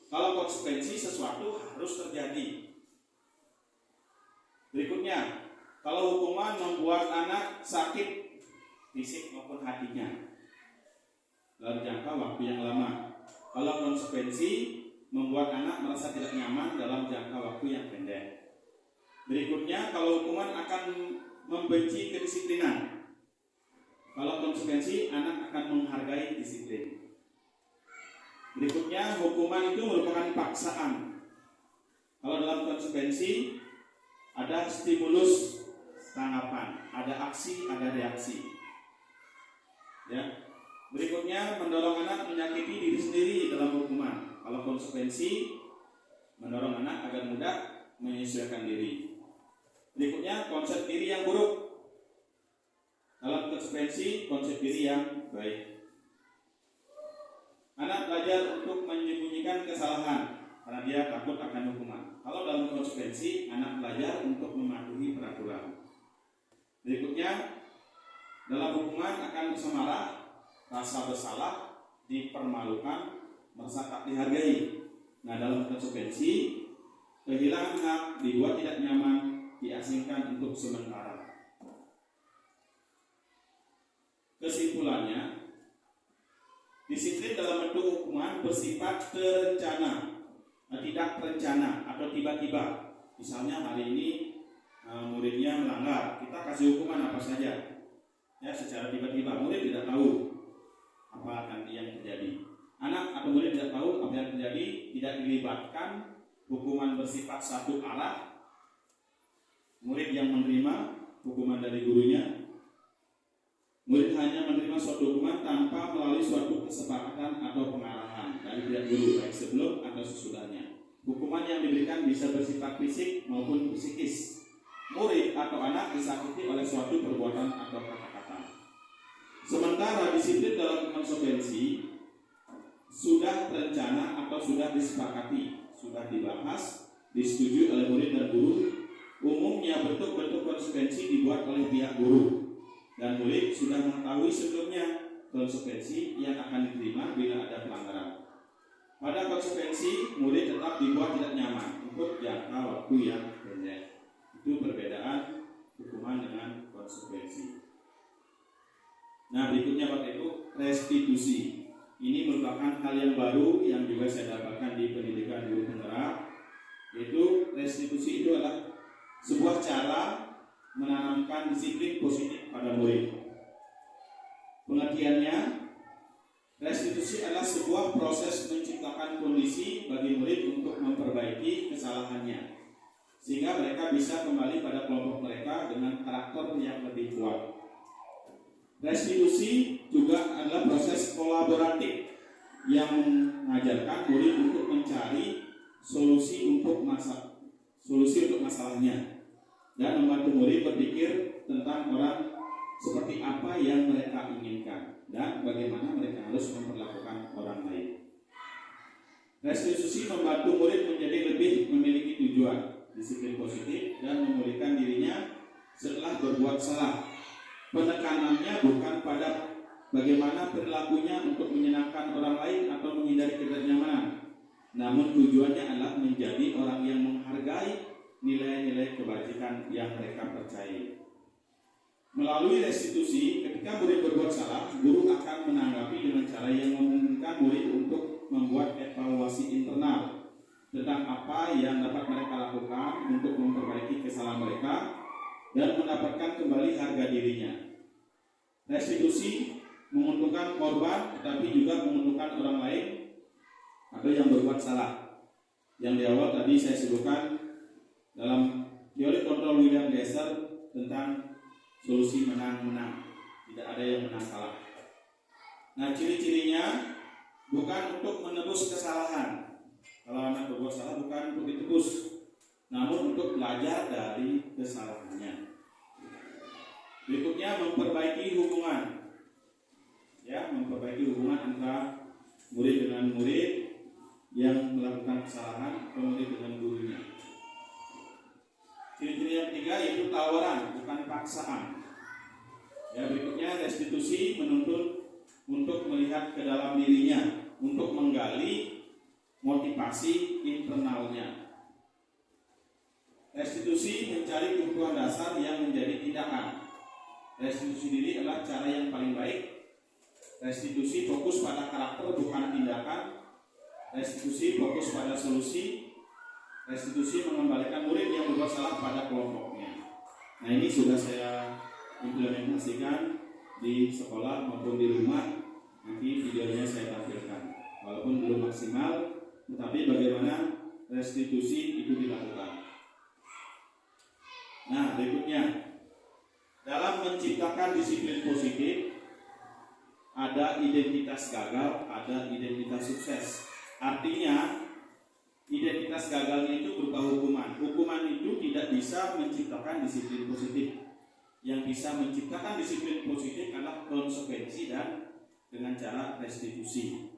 Kalau konsekuensi sesuatu harus terjadi. Berikutnya, kalau hukuman membuat anak sakit fisik maupun hatinya dalam jangka waktu yang lama. Kalau konsekuensi membuat anak merasa tidak nyaman dalam jangka waktu yang pendek. Berikutnya, kalau hukuman akan membenci kedisiplinan. Kalau konsekuensi, anak akan menghargai disiplin. Berikutnya, hukuman itu merupakan paksaan. Kalau dalam konsekuensi, ada stimulus tanggapan, ada aksi, ada reaksi. Ya. Berikutnya, mendorong anak menyakiti diri sendiri dalam hukuman. Kalau konsekuensi, mendorong anak agar mudah menyesuaikan diri. Berikutnya, konsep diri yang buruk. Dalam konsekuensi, konsep diri yang baik. Anak belajar untuk menyembunyikan kesalahan karena dia takut akan hukuman. Kalau dalam konsekuensi, anak belajar untuk mematuhi peraturan. Berikutnya, dalam hukuman akan rasa marah, rasa bersalah, dipermalukan, merasa tak dihargai. Nah, dalam konsekuensi, kehilangan hak, dibuat tidak nyaman, diasingkan untuk sementara. Kesimpulannya, disiplin dalam bentuk hukuman bersifat terencana, tidak terencana atau tiba-tiba. Misalnya hari ini muridnya melanggar, kita kasih hukuman apa saja, ya secara tiba-tiba. Murid tidak tahu apa nanti yang terjadi. Anak atau murid tidak tahu apa yang terjadi, tidak dilibatkan. Hukuman bersifat satu arah. Murid yang menerima hukuman dari gurunya. Murid hanya menerima suatu hukuman tanpa melalui suatu kesepakatan atau pengarahan dari pihak guru, baik sebelum atau sesudahnya. Hukuman yang diberikan bisa bersifat fisik maupun psikis. Murid atau anak disakiti oleh suatu perbuatan atau kata-kata. Sementara disiplin dalam konsekuensi sudah terencana atau sudah disepakati, sudah dibahas, disetujui oleh murid dan guru. Umumnya bentuk-bentuk konsekuensi dibuat oleh pihak guru. Dan murid sudah mengetahui sebelumnya konsekuensi yang akan diterima bila ada pelanggaran. Pada konsekuensi, murid tetap dibuat tidak nyaman untuk jangka waktu yang pendek. Itu perbedaan hukuman dengan konsekuensi. Nah, berikutnya Bapak Ibu, restitusi. ini merupakan hal yang baru yang juga saya dapatkan di pendidikan guru penggerak, yaitu restitusi itu adalah sebuah cara menanamkan disiplin positif pada murid. Pengertiannya, restitusi adalah sebuah proses menciptakan kondisi bagi murid untuk memperbaiki kesalahannya, sehingga mereka bisa kembali pada kelompok mereka dengan karakter yang lebih kuat. Restitusi juga adalah proses kolaboratif yang mengajarkan murid untuk mencari solusi untuk masalahnya dan membantu murid berpikir tentang orang seperti apa yang mereka inginkan dan bagaimana mereka harus memperlakukan orang lain. Restitusi membantu murid menjadi lebih memiliki tujuan, disiplin positif, dan memulihkan dirinya setelah berbuat salah. Penekanannya bukan pada bagaimana perilakunya untuk menyenangkan orang lain atau menghindari ketidaknyamanan, namun tujuannya adalah menjadi orang yang menghargai nilai-nilai kebajikan yang mereka percayai. Melalui restitusi, ketika murid berbuat salah, guru akan menanggapi dengan cara yang memungkinkan murid untuk membuat evaluasi internal tentang apa yang dapat mereka lakukan untuk memperbaiki kesalahan mereka dan mendapatkan kembali harga dirinya. Restitusi menguntungkan korban, tetapi juga menguntungkan orang lain atau yang berbuat salah. Yang di awal tadi saya sebutkan dalam teori kontrol William Glasser tentang solusi menang-menang, tidak ada yang menang kalah. Nah, ciri-cirinya bukan untuk menebus kesalahan. Kalau anak berbuat salah bukan untuk ditebus, namun untuk belajar dari kesalahannya. Berikutnya memperbaiki hubungan. Ya, memperbaiki hubungan antara murid dengan murid yang melakukan kesalahan atau murid dengan gurunya. Ciri-ciri yang ketiga yaitu tawaran, bukan paksaan. Ya, berikutnya restitusi menuntut untuk melihat ke dalam dirinya, untuk menggali motivasi internalnya. Restitusi mencari kebutuhan dasar yang menjadi tindakan. Restitusi diri adalah cara yang paling baik. Restitusi fokus pada karakter bukan tindakan. Restitusi fokus pada solusi. Restitusi mengembalikan murid yang berbuat salah pada kelompoknya. Nah, ini sudah saya implementasikan di sekolah maupun di rumah. Nanti videonya saya tampilkan. Walaupun belum maksimal, tetapi bagaimana restitusi itu dilakukan. Nah, berikutnya, dalam menciptakan disiplin positif, ada identitas gagal, ada identitas sukses. Artinya, identitas gagalnya itu berupa hukuman. Hukuman itu tidak bisa menciptakan disiplin positif. Yang bisa menciptakan disiplin positif adalah konsekuensi dan dengan cara restitusi.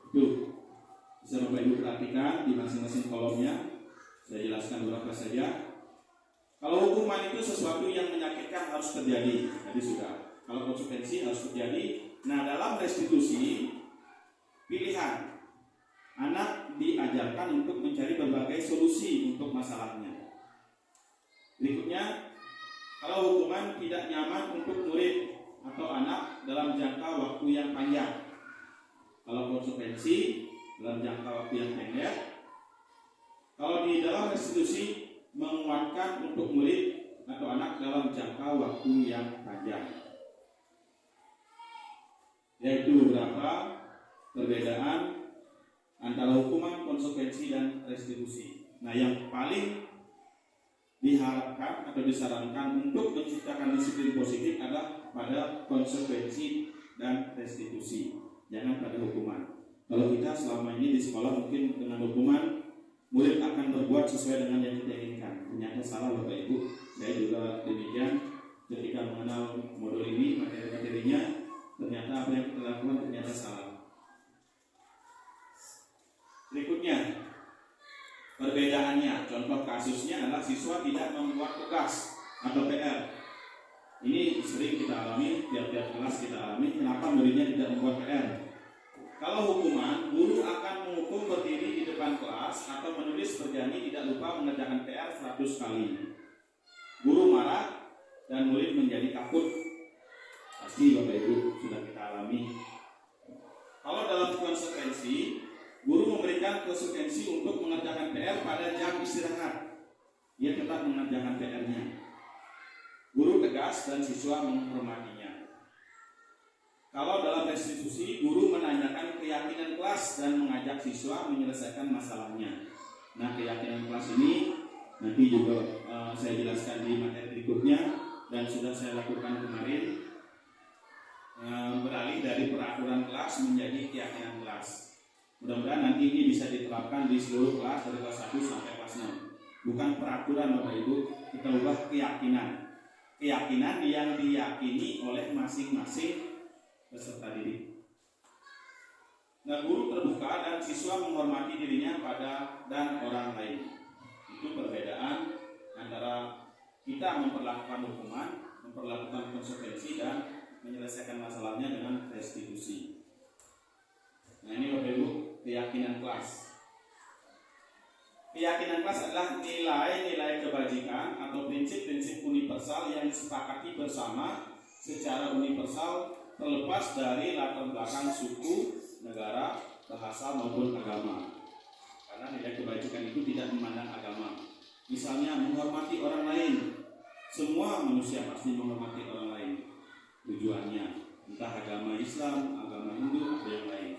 Itu bisa Bapak Ibu perhatikan di masing-masing kolomnya. Saya jelaskan beberapa saja. Kalau hukuman itu sesuatu yang menyakitkan harus terjadi, tadi sudah. Kalau konsekuensi harus terjadi. Nah, dalam restitusi, pilihan anak diajarkan untuk mencari berbagai solusi untuk masalahnya. Berikutnya, kalau hukuman tidak nyaman untuk murid atau anak dalam jangka waktu yang panjang. Kalau konsekuensi dalam jangka waktu yang pendek. Kalau di dalam restitusi menguatkan untuk murid atau anak dalam jangka waktu yang panjang. Yaitu beberapa perbedaan antara hukuman, konsekuensi, dan restitusi. Nah, yang paling diharapkan atau disarankan untuk menciptakan disiplin positif adalah pada konsekuensi dan restitusi, jangan pada hukuman. Kalau kita selama ini di sekolah mungkin dengan hukuman murid akan berbuat sesuai dengan yang kita inginkan. Ternyata salah Bapak Ibu. Saya juga demikian ketika mengenal modul ini, materi-materinya, ternyata apa yang kita lakukan ternyata salah. Berikutnya, perbedaannya, contoh kasusnya adalah siswa tidak membuat tugas atau PR. Ini sering kita alami, tiap-tiap kelas kita alami. Kenapa muridnya tidak membuat PR? Kalau hukuman, guru akan menghukum berdiri di depan kelas atau menulis perjanji tidak lupa mengerjakan PR 100 kali. Guru marah dan murid menjadi takut. Pasti Bapak Ibu sudah kita alami. Kalau dalam konsekuensi, guru memberikan konsekuensi untuk mengerjakan PR pada jam istirahat. Ia tetap mengerjakan PR-nya. Guru tegas dan siswa menghormatinya. Kalau dalam restitusi, guru menanyakan keyakinan kelas dan mengajak siswa menyelesaikan masalahnya. Nah, keyakinan kelas ini nanti juga saya jelaskan di materi berikutnya dan sudah saya lakukan kemarin. Beralih dari peraturan kelas menjadi keyakinan kelas. Mudah-mudahan nanti ini bisa diterapkan di seluruh kelas dari kelas 1 sampai kelas 6. Bukan peraturan Bapak Ibu, kita ubah keyakinan. Keyakinan yang diyakini oleh masing-masing peserta didik. Nah, guru terbuka dan siswa menghormati dirinya pada dan orang lain. Itu perbedaan antara kita memperlakukan hukuman, memperlakukan konsekuensi dan menyelesaikan masalahnya dengan restitusi. Nah, ini Bapak Ibu, keyakinan kelas. Keyakinan kelas adalah nilai-nilai kebajikan atau prinsip-prinsip universal yang disepakati bersama secara universal terlepas dari latar belakang suku, negara, bahasa maupun agama. Karena nilai kebajikan itu tidak memandang agama. Misalnya menghormati orang lain. Semua manusia pasti menghormati orang lain. Tujuannya entah agama Islam, agama Hindu, atau yang lain.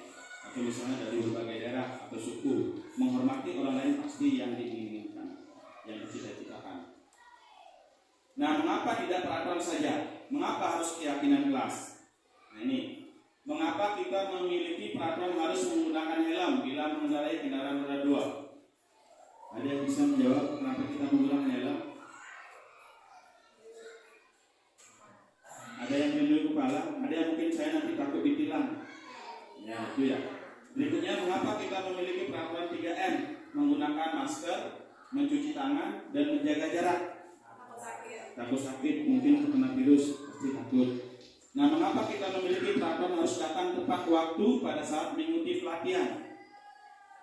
Atau misalnya dari berbagai daerah atau suku, menghormati orang lain pasti yang diinginkan, yang dicita-citakan. Nah, mengapa tidak peraturan saja? Mengapa harus keyakinan kelas? Nah, ini mengapa kita memiliki peraturan harus menggunakan helm bila mengendarai kendaraan roda 2? Ada yang bisa menjawab kenapa kita menggunakan helm? Ada yang menunduk kepala, ada yang mungkin saya nanti takut ditilang. Ya, itu ya. Berikutnya, mengapa kita memiliki peraturan 3M? Menggunakan masker, mencuci tangan, dan menjaga jarak. Takut sakit, mungkin terkena virus, pasti takut. Nah, mengapa kita memiliki peraturan harus datang tepat waktu pada saat mengikuti pelatihan?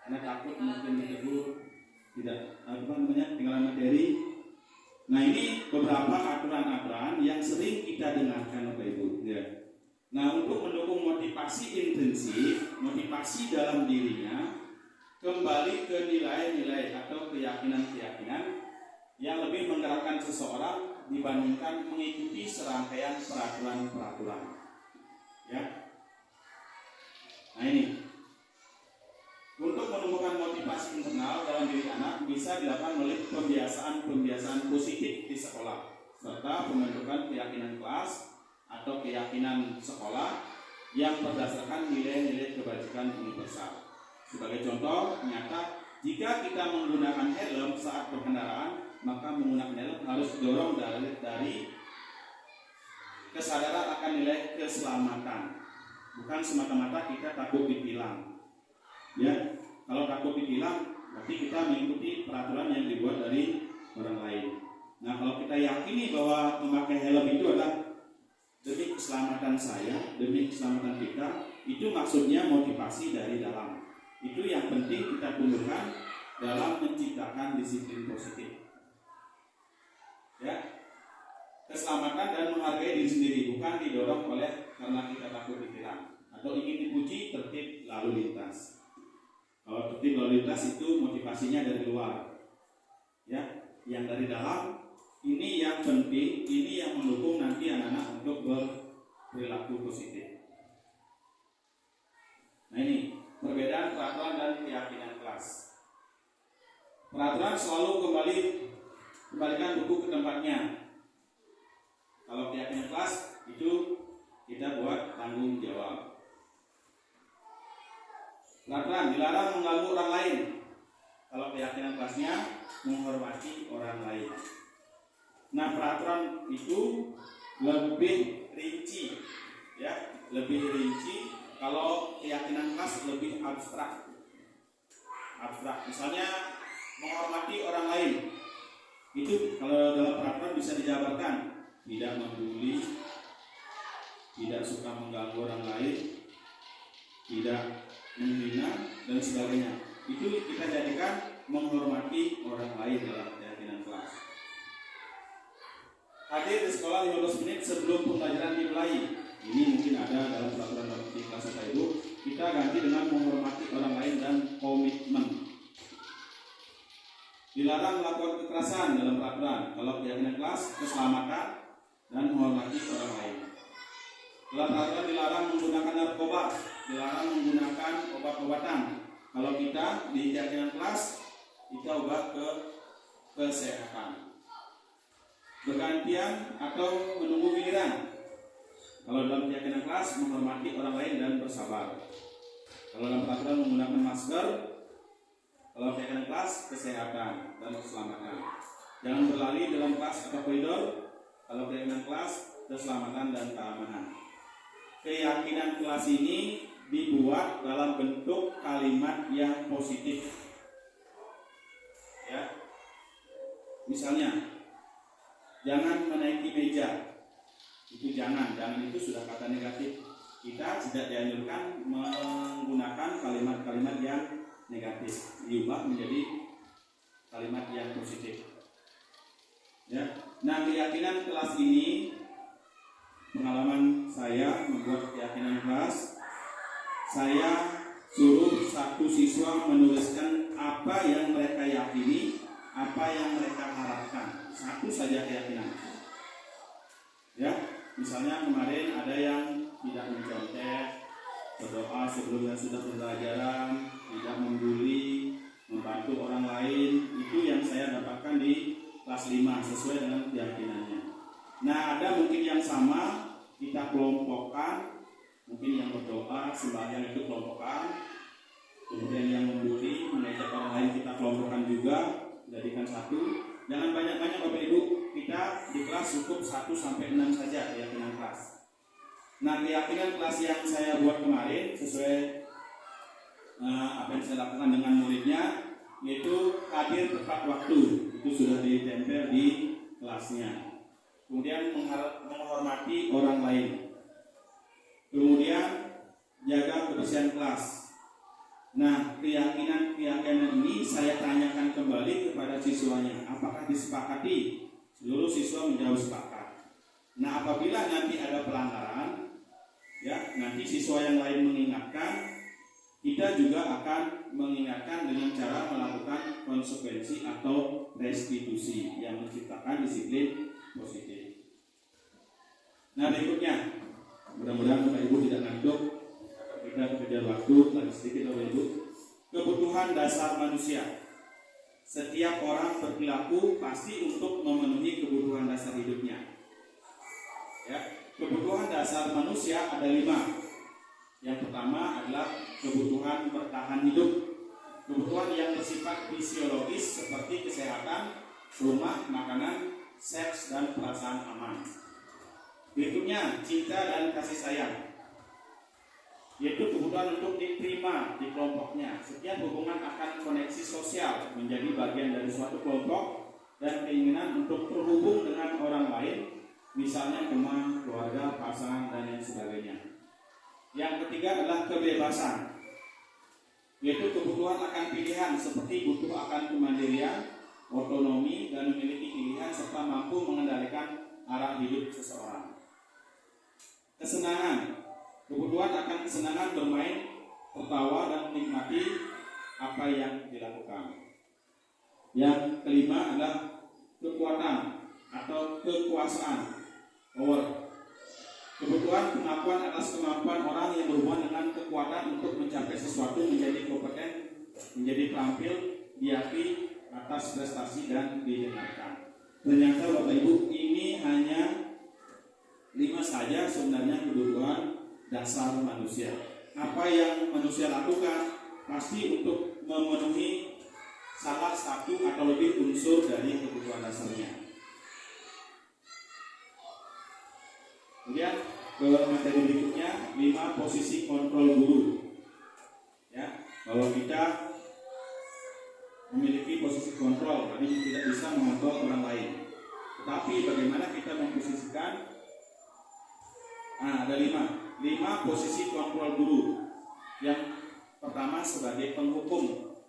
Karena takut mungkin ditegur, tidak ketinggalan materi. Nah, ini beberapa aturan-aturan yang sering kita dengarkan Bapak Ibu. Ya. Nah, untuk mendukung motivasi intrinsik, motivasi dalam dirinya, kembali ke nilai-nilai atau keyakinan-keyakinan yang lebih menggerakkan seseorang dibandingkan mengikuti serangkaian peraturan-peraturan. Ya. Nah, ini untuk menumbuhkan motivasi internal dalam diri anak bisa dilakukan melalui pembiasaan-pembiasaan positif di sekolah serta pembentukan keyakinan kelas atau keyakinan sekolah yang berdasarkan nilai-nilai kebajikan universal. Sebagai contoh nyata, jika kita menggunakan helm saat berkendaraan, maka menggunakan helm harus didorong dari kesadaran akan nilai keselamatan. Bukan semata-mata kita takut ditilang. Ya, kalau takut ditilang, berarti kita mengikuti peraturan yang dibuat dari orang lain. Nah, kalau kita yakini bahwa memakai helm itu adalah demi keselamatan saya, demi keselamatan kita, itu maksudnya motivasi dari dalam. Itu yang penting kita tumbuhkan dalam menciptakan disiplin positif. Ya, keselamatan dan menghargai diri sendiri, bukan didorong oleh karena kita takut ditilang atau ingin dipuji tertib lalu lintas. Kalau tertib lalu lintas itu motivasinya dari luar, ya, yang dari dalam. Ini yang penting, ini yang mendukung nanti anak-anak untuk berperilaku positif. Nah, ini perbedaan peraturan dan keyakinan kelas. Peraturan selalu kembalikan buku ke tempatnya. Kalau keyakinan kelas itu kita buat tanggung jawab. Peraturan dilarang mengganggu orang lain. Kalau keyakinan kelasnya menghormati orang lain. Nah, peraturan itu lebih rinci, ya, lebih rinci. Kalau keyakinan kelas lebih abstrak. Misalnya menghormati orang lain, itu kalau dalam peraturan bisa dijabarkan, tidak membuli, tidak suka mengganggu orang lain, tidak menghina dan sebagainya. Itu kita jadikan menghormati orang lain dalam keyakinan kelas. Hadir di sekolah 15 menit sebelum pembelajaran dimulai. Ini mungkin ada dalam peraturan di kelas Bapak Ibu. kita ganti dengan menghormati orang lain dan komitmen. Dilarang melakukan kekerasan dalam peraturan. Kalau keyakinan kelas, keselamatan dan menghormati orang lain. Dalam peraturan dilarang menggunakan narkoba, dilarang menggunakan obat-obatan. Kalau kita di keyakinan kelas, kita obat ke kesehatan. Bergantian atau menunggu giliran. Kalau dalam keyakinan kelas, menghormati orang lain dan bersabar. Kalau dalam peraturan menggunakan masker, kalau keyakinan kelas, kesehatan dan keselamatan. Jangan berlari dalam kelas atau koridor. Kalau keyakinan kelas, keselamatan dan keamanan. Keyakinan kelas ini dibuat dalam bentuk kalimat yang positif. Ya. Misalnya, jangan menaiki meja. Itu jangan itu sudah kata negatif. Kita tidak dianjurkan menggunakan kalimat-kalimat yang negatif, diubah menjadi kalimat yang positif. Ya. Nah, keyakinan kelas ini, pengalaman saya membuat keyakinan kelas, saya suruh satu siswa menuliskan apa yang mereka yakini, apa yang mereka harapkan. Satu saja keyakinan. Ya, misalnya kemarin ada yang tidak mencontek, berdoa sebelumnya sudah pembelajaran, tidak membuli, membantu orang lain. Itu yang saya dapatkan di kelas 5 sesuai dengan keyakinannya. Nah, ada mungkin yang sama kita kelompokkan, mungkin yang berdoa sembahyang itu kelompokkan, kemudian yang membuli, mengajak orang lain kita kelompokkan juga, jadikan satu. Jangan banyak-banyak Bapak Ibu, kita di kelas cukup 1 sampai 6 saja keyakinan kelas. Nah, keyakinan kelas yang saya buat kemarin sesuai apa yang saya lakukan dengan muridnya, yaitu hadir tepat waktu. Itu sudah ditempel di kelasnya. Kemudian menghormati orang lain. Kemudian jaga kebersihan kelas. Nah, keyakinan ini saya tanyakan kembali kepada siswanya, apakah disepakati? Seluruh siswa menjawab sepakat. Nah, apabila nanti ada pelanggaran, ya, nanti siswa yang lain mengingatkan, kita juga akan mengingatkan dengan cara melakukan konsekuensi atau restitusi yang menciptakan disiplin positif. Nah, berikutnya, mudah-mudahan Bapak Ibu tidak ngantuk. Kita kejar waktu lagi sedikit Bapak Ibu. Kebutuhan dasar manusia. Setiap orang berperilaku pasti untuk memenuhi kebutuhan dasar hidupnya. Ya, kebutuhan dasar manusia ada 5. Yang pertama adalah kebutuhan bertahan hidup. Kebutuhan yang bersifat fisiologis seperti kesehatan, rumah, makanan, seks, dan perasaan aman. Berikutnya cinta dan kasih sayang, yaitu kebutuhan untuk diterima di kelompoknya. Setiap hubungan akan koneksi sosial, menjadi bagian dari suatu kelompok, dan keinginan untuk terhubung dengan orang lain, misalnya teman, keluarga, pasangan, dan lain sebagainya. Yang ketiga adalah kebebasan, yaitu kebutuhan akan pilihan seperti butuh akan kemandirian, otonomi, dan memiliki pilihan serta mampu mengendalikan arah hidup seseorang. Kesenangan, kebutuhan akan kesenangan bermain, tertawa, dan menikmati apa yang dilakukan. Yang kelima adalah kekuatan atau kekuasaan, power. Kebutuhan pengakuan atas kemampuan orang yang berhubungan dengan kekuatan untuk mencapai sesuatu, menjadi kompeten, menjadi terampil, diakui atas prestasi dan didengarkan. Ternyata Bapak Ibu, ini hanya 5 saja sebenarnya kebutuhan dasar manusia. Apa yang manusia lakukan pasti untuk memenuhi salah satu atau lebih unsur dari kebutuhan dasarnya. Kemudian ke materi berikutnya, 5 posisi kontrol guru. Ya, kalau kita memiliki posisi kontrol, kami tidak bisa mengontrol orang lain. Tetapi bagaimana kita memposisikan? Nah, ada 5 posisi kontrol guru. Yang pertama sebagai penghukum,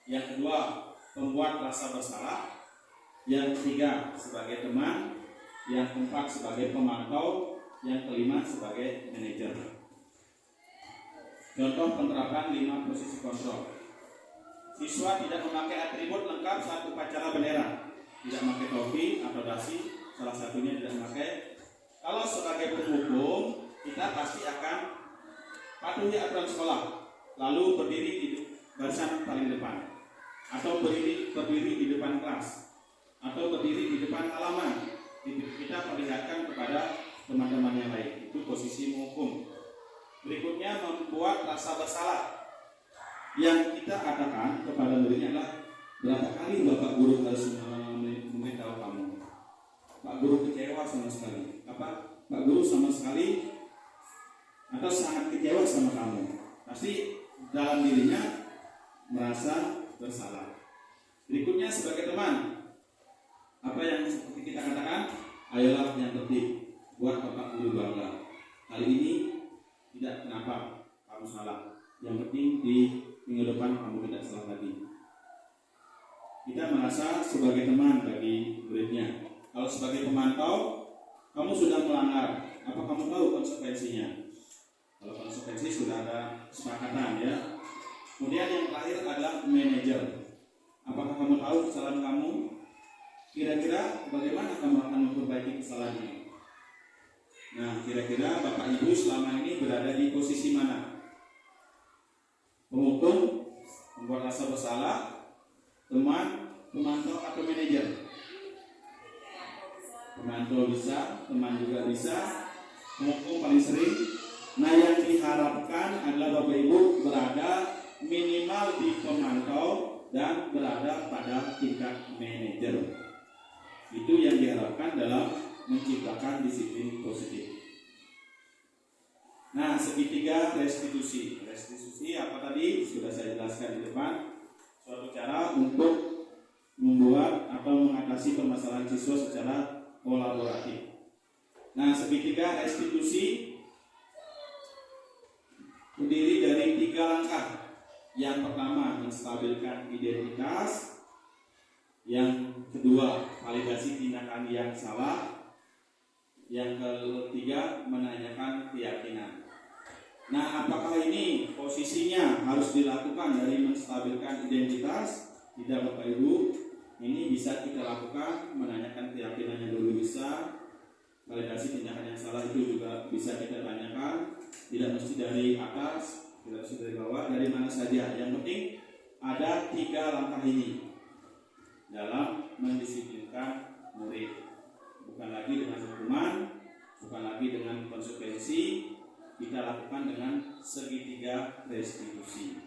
yang kedua pembuat rasa bersalah, yang ketiga sebagai teman, yang keempat sebagai pemantau, yang kelima sebagai manajer. Contoh penerapan 5 posisi kontrol. Siswa tidak memakai atribut lengkap saat upacara bendera, tidak memakai topi atau dasi, salah satunya tidak memakai. Kalau sebagai penghukum, kita pasti akan patuhi aturan sekolah, lalu berdiri di barisan paling depan, atau berdiri di depan kelas, atau berdiri di depan halaman. Kita perlihatkan kepada teman-teman yang lain. Itu posisi menghukum. Berikutnya, membuat rasa bersalah. Yang kita katakan kepada muridnya adalah, berapa kali Bapak Guru harus memberitahu kamu? Pak Guru kecewa sama sekali. Pak Guru sama sekali atau sangat kecewa sama kamu. Pasti dalam dirinya merasa bersalah. Berikutnya sebagai teman, apa yang seperti kita katakan, ayolah yang tertib, buat Bapak Guru bangga. Kali ini tidak kenapa kamu salah. Yang penting di minggu depan kamu tidak salah lagi. Kita merasa sebagai teman bagi muridnya. Kalau sebagai pemantau, kamu sudah melanggar, apa kamu tahu konsekuensinya? Kalau konsekuensi sudah ada kesepakatan ya. Kemudian yang terakhir adalah manajer. Apakah kamu tahu kesalahan kamu? Kira-kira bagaimana kamu akan memperbaiki kesalahannya? Nah, kira-kira Bapak Ibu selama ini berada di posisi mana? Penghukum, membuat rasa bersalah, teman, pemantau atau manajer? Pemantau bisa, teman juga bisa, penghukum paling sering. Nah, yang diharapkan adalah Bapak Ibu berada minimal di pemantau dan berada pada tingkat manajer. Itu yang diharapkan dalam menciptakan disiplin positif. Nah, segitiga restitusi. Restitusi apa tadi? Sudah saya jelaskan di depan. Suatu cara untuk membuat atau mengatasi permasalahan siswa secara kolaboratif. Nah, segitiga restitusi terdiri dari 3 langkah. Yang pertama, menstabilkan identitas. Yang kedua, validasi tindakan yang salah. Yang ketiga, menanyakan keyakinan. Nah, apakah ini posisinya harus dilakukan dari menstabilkan identitas? Tidak, Bapak Ibu. Ini bisa kita lakukan, menanyakan keyakinannya dulu bisa. Validasi tindakan yang salah itu juga bisa kita tanyakan. Tidak mesti dari atas, tidak mesti dari bawah, dari mana saja. Yang penting ada 3 langkah ini dalam mendisiplinkan murid. Bukan lagi dengan hukuman, bukan lagi dengan konsekuensi, kita lakukan dengan segitiga restitusi.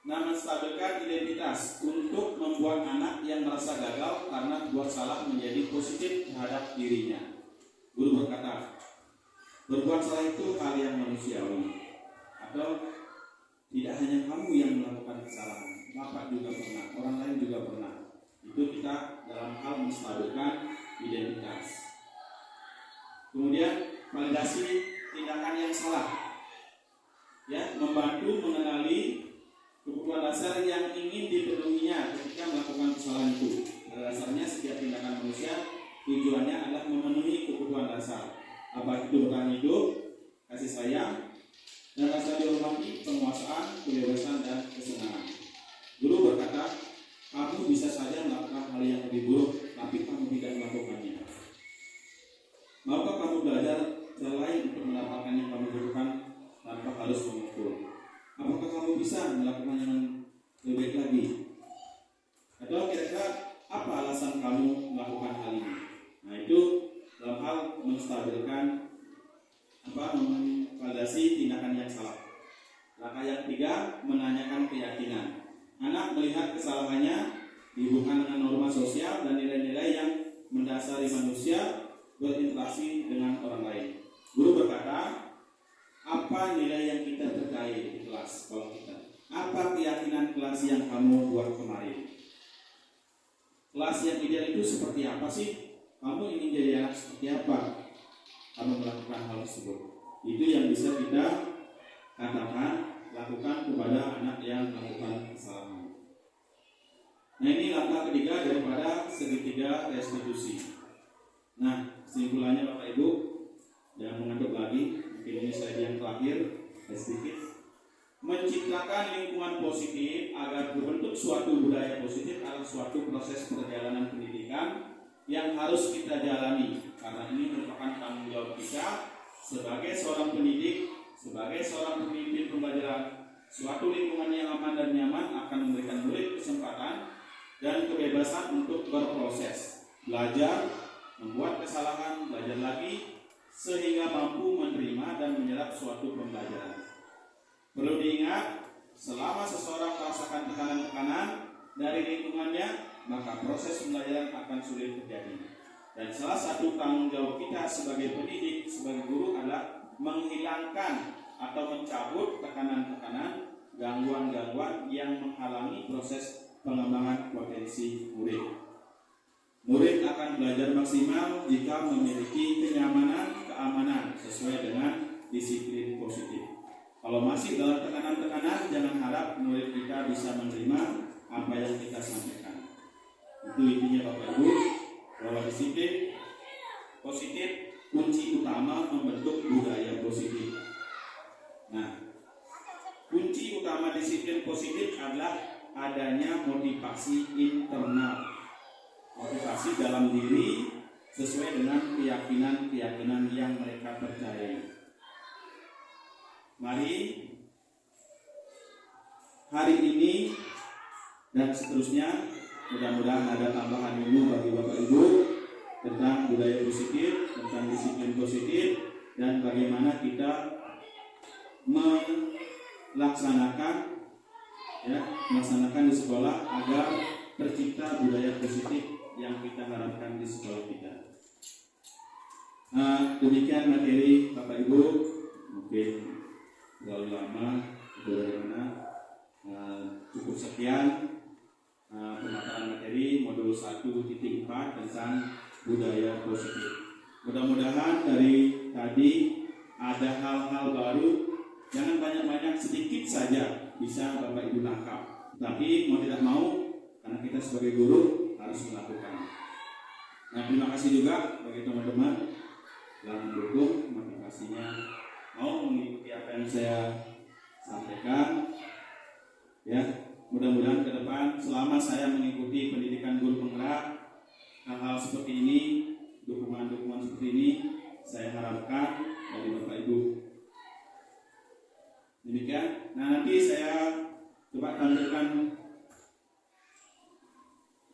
Nah, menstabilkan identitas untuk membuat anak yang merasa gagal karena buat salah menjadi positif terhadap dirinya. Guru berkata, berbuat salah itu hal yang manusiawi, atau tidak hanya kamu yang melakukan kesalahan, Bapak juga pernah, orang lain juga pernah. Itu kita dalam hal menstabilkan identitas. Kemudian validasi tindakan yang salah, ya, membantu mengenali kebutuhan dasar yang ingin dipenuhinya ketika melakukan kesalahan itu. Pada dasarnya setiap tindakan manusia tujuannya adalah memenuhi kebutuhan dasar. Apa itu? Bertahan hidup, kasih sayang, dan rasa dihormati, penguasaan, kebebasan, dan kesenangan. Guru berkata, kamu bisa saja melakukan hal yang lebih buruk, tapi kamu tidak melakukannya. Maukah kamu belajar cara lain untuk mendapatkan yang kamu butuhkan tanpa harus memukul? Apakah kamu bisa melakukan yang lebih baik lagi? Atau kira-kira apa alasan kamu melakukan hal ini? Nah, itu dalam hal menstabilkan memvalidasi tindakan yang salah. Langkah yang 3, menanyakan keyakinan. Anak melihat kesalahannya dihubungkan dengan norma sosial dan nilai-nilai yang mendasari manusia berinteraksi dengan orang lain. Guru berkata, apa nilai yang kita terkait di kelas sekolah kita? Apa keyakinan kelas yang kamu buat kemarin? Kelas yang ideal itu seperti apa sih? Kamu ingin jadi anak seperti apa? Kamu melakukan hal tersebut. Itu yang bisa kita katakan, lakukan kepada anak yang melakukan kesalahan. Nah, ini langkah ketiga daripada segitiga restitusi. Nah, kesimpulannya Bapak Ibu, jangan mengantuk lagi. mungkin ini slide yang terakhir, sedikit. Menciptakan lingkungan positif agar berbentuk suatu budaya positif adalah suatu proses perjalanan pendidikan yang harus kita jalani, karena ini merupakan tanggung jawab kita sebagai seorang pendidik, sebagai seorang pemimpin pembelajaran. Suatu lingkungan yang aman dan nyaman akan memberikan murid kesempatan dan kebebasan untuk berproses, belajar, membuat kesalahan, belajar lagi, sehingga mampu menerima dan menyerap suatu pembelajaran. Perlu diingat, selama seseorang merasakan tekanan-tekanan dari lingkungannya, maka proses pembelajaran akan sulit terjadi. Dan salah satu tanggung jawab kita sebagai pendidik, sebagai guru adalah menghilangkan atau mencabut tekanan-tekanan, gangguan-gangguan yang menghalangi proses pengembangan potensi murid. Murid akan belajar maksimal jika memiliki kenyamanan, keamanan sesuai dengan disiplin positif. Kalau masih dalam tekanan-tekanan, jangan harap murid kita bisa menerima apa yang kita sampaikan. Itu intinya Bapak Ibu, bahwa disiplin positif kunci utama membentuk budaya positif. Nah, kunci utama disiplin positif adalah adanya motivasi internal, motivasi dalam diri sesuai dengan keyakinan-keyakinan yang mereka percayai. Mari hari ini dan seterusnya mudah-mudahan ada tambahan ilmu bagi Bapak Ibu tentang budaya positif, tentang disiplin positif, dan bagaimana kita melaksanakan di sekolah agar tercipta budaya positif yang kita harapkan di sekolah kita. Demikian materi Bapak Ibu, mungkin terlalu lama, bagaimana cukup sekian pemaparan materi modul 1.4 tentang budaya positif. Mudah-mudahan dari tadi ada hal-hal baru, jangan banyak-banyak, sedikit saja bisa Bapak Ibu tangkap. Tapi mau tidak mau, karena kita sebagai guru harus melakukan. Nah, terima kasih juga bagi teman-teman yang mendukung, motivasinya mau mengikuti apa yang saya sampaikan. Ya, mudah-mudahan ke depan selama saya mengikuti pendidikan guru penggerak, hal-hal seperti ini, dukungan-dukungan seperti ini saya harapkan dari Bapak Ibu. Demikian. Nah, nanti saya coba tampilkan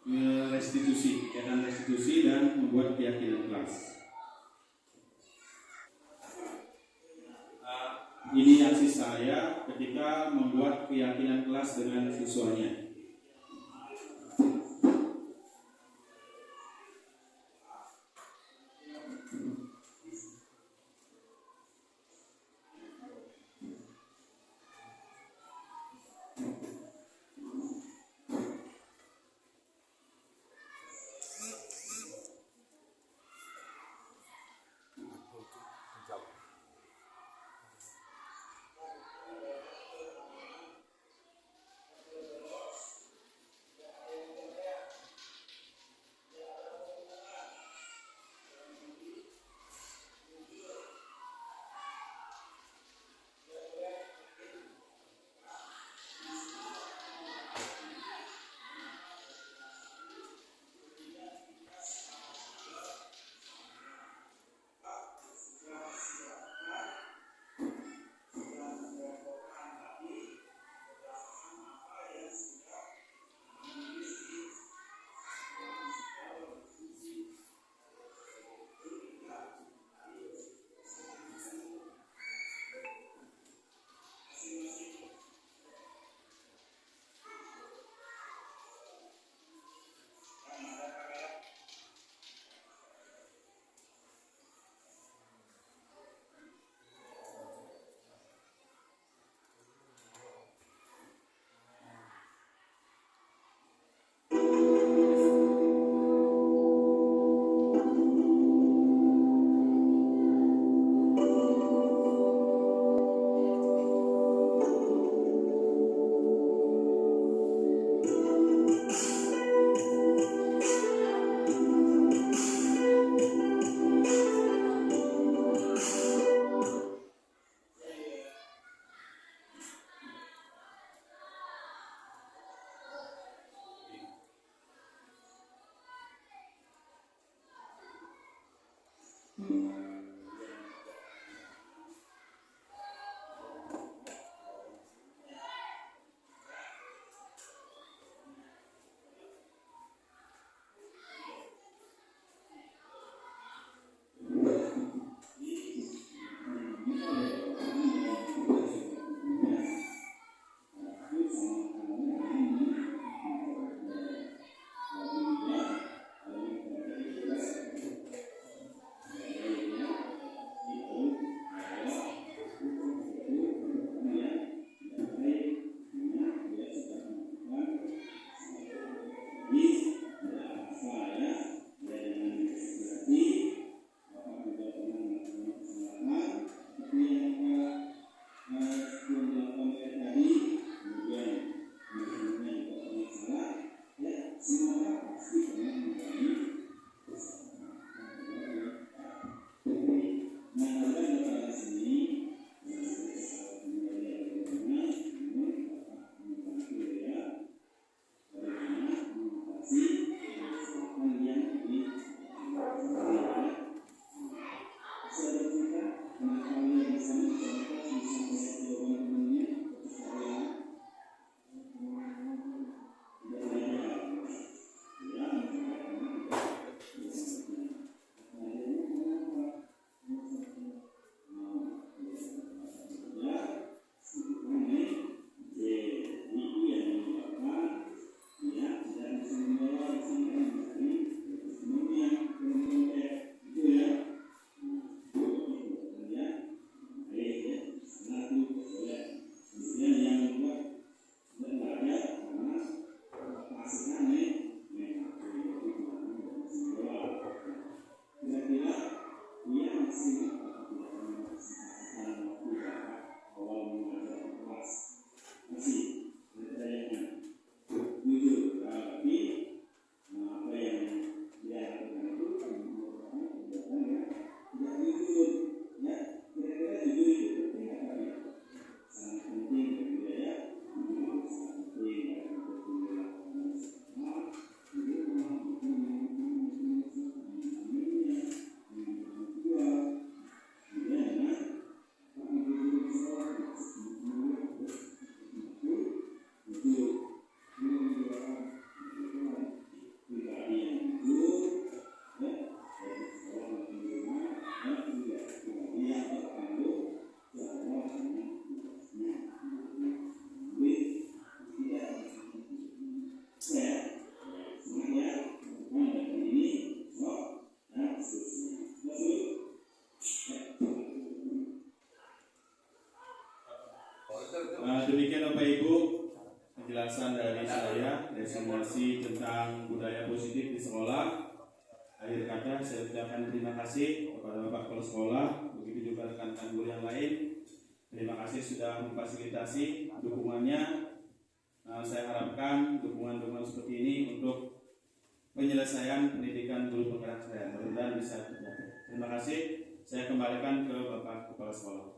kegiatan restitusi dan membuat keyakinan kelas. Ini aksi saya ketika membuat keyakinan kelas dengan siswanya. penjelasan dari saya, destinasi tentang budaya positif di sekolah. Akhir kata saya ucapkan terima kasih kepada Bapak Kepala Sekolah, begitu juga rekan-rekan guru yang lain. Terima kasih sudah memfasilitasi dukungannya. Saya harapkan dukungan-dukungan seperti ini untuk penyelesaian pendidikan guru penggerak saya. Mudah-mudahan bisa tercapai. Terima kasih. Saya kembalikan ke Bapak Kepala Sekolah.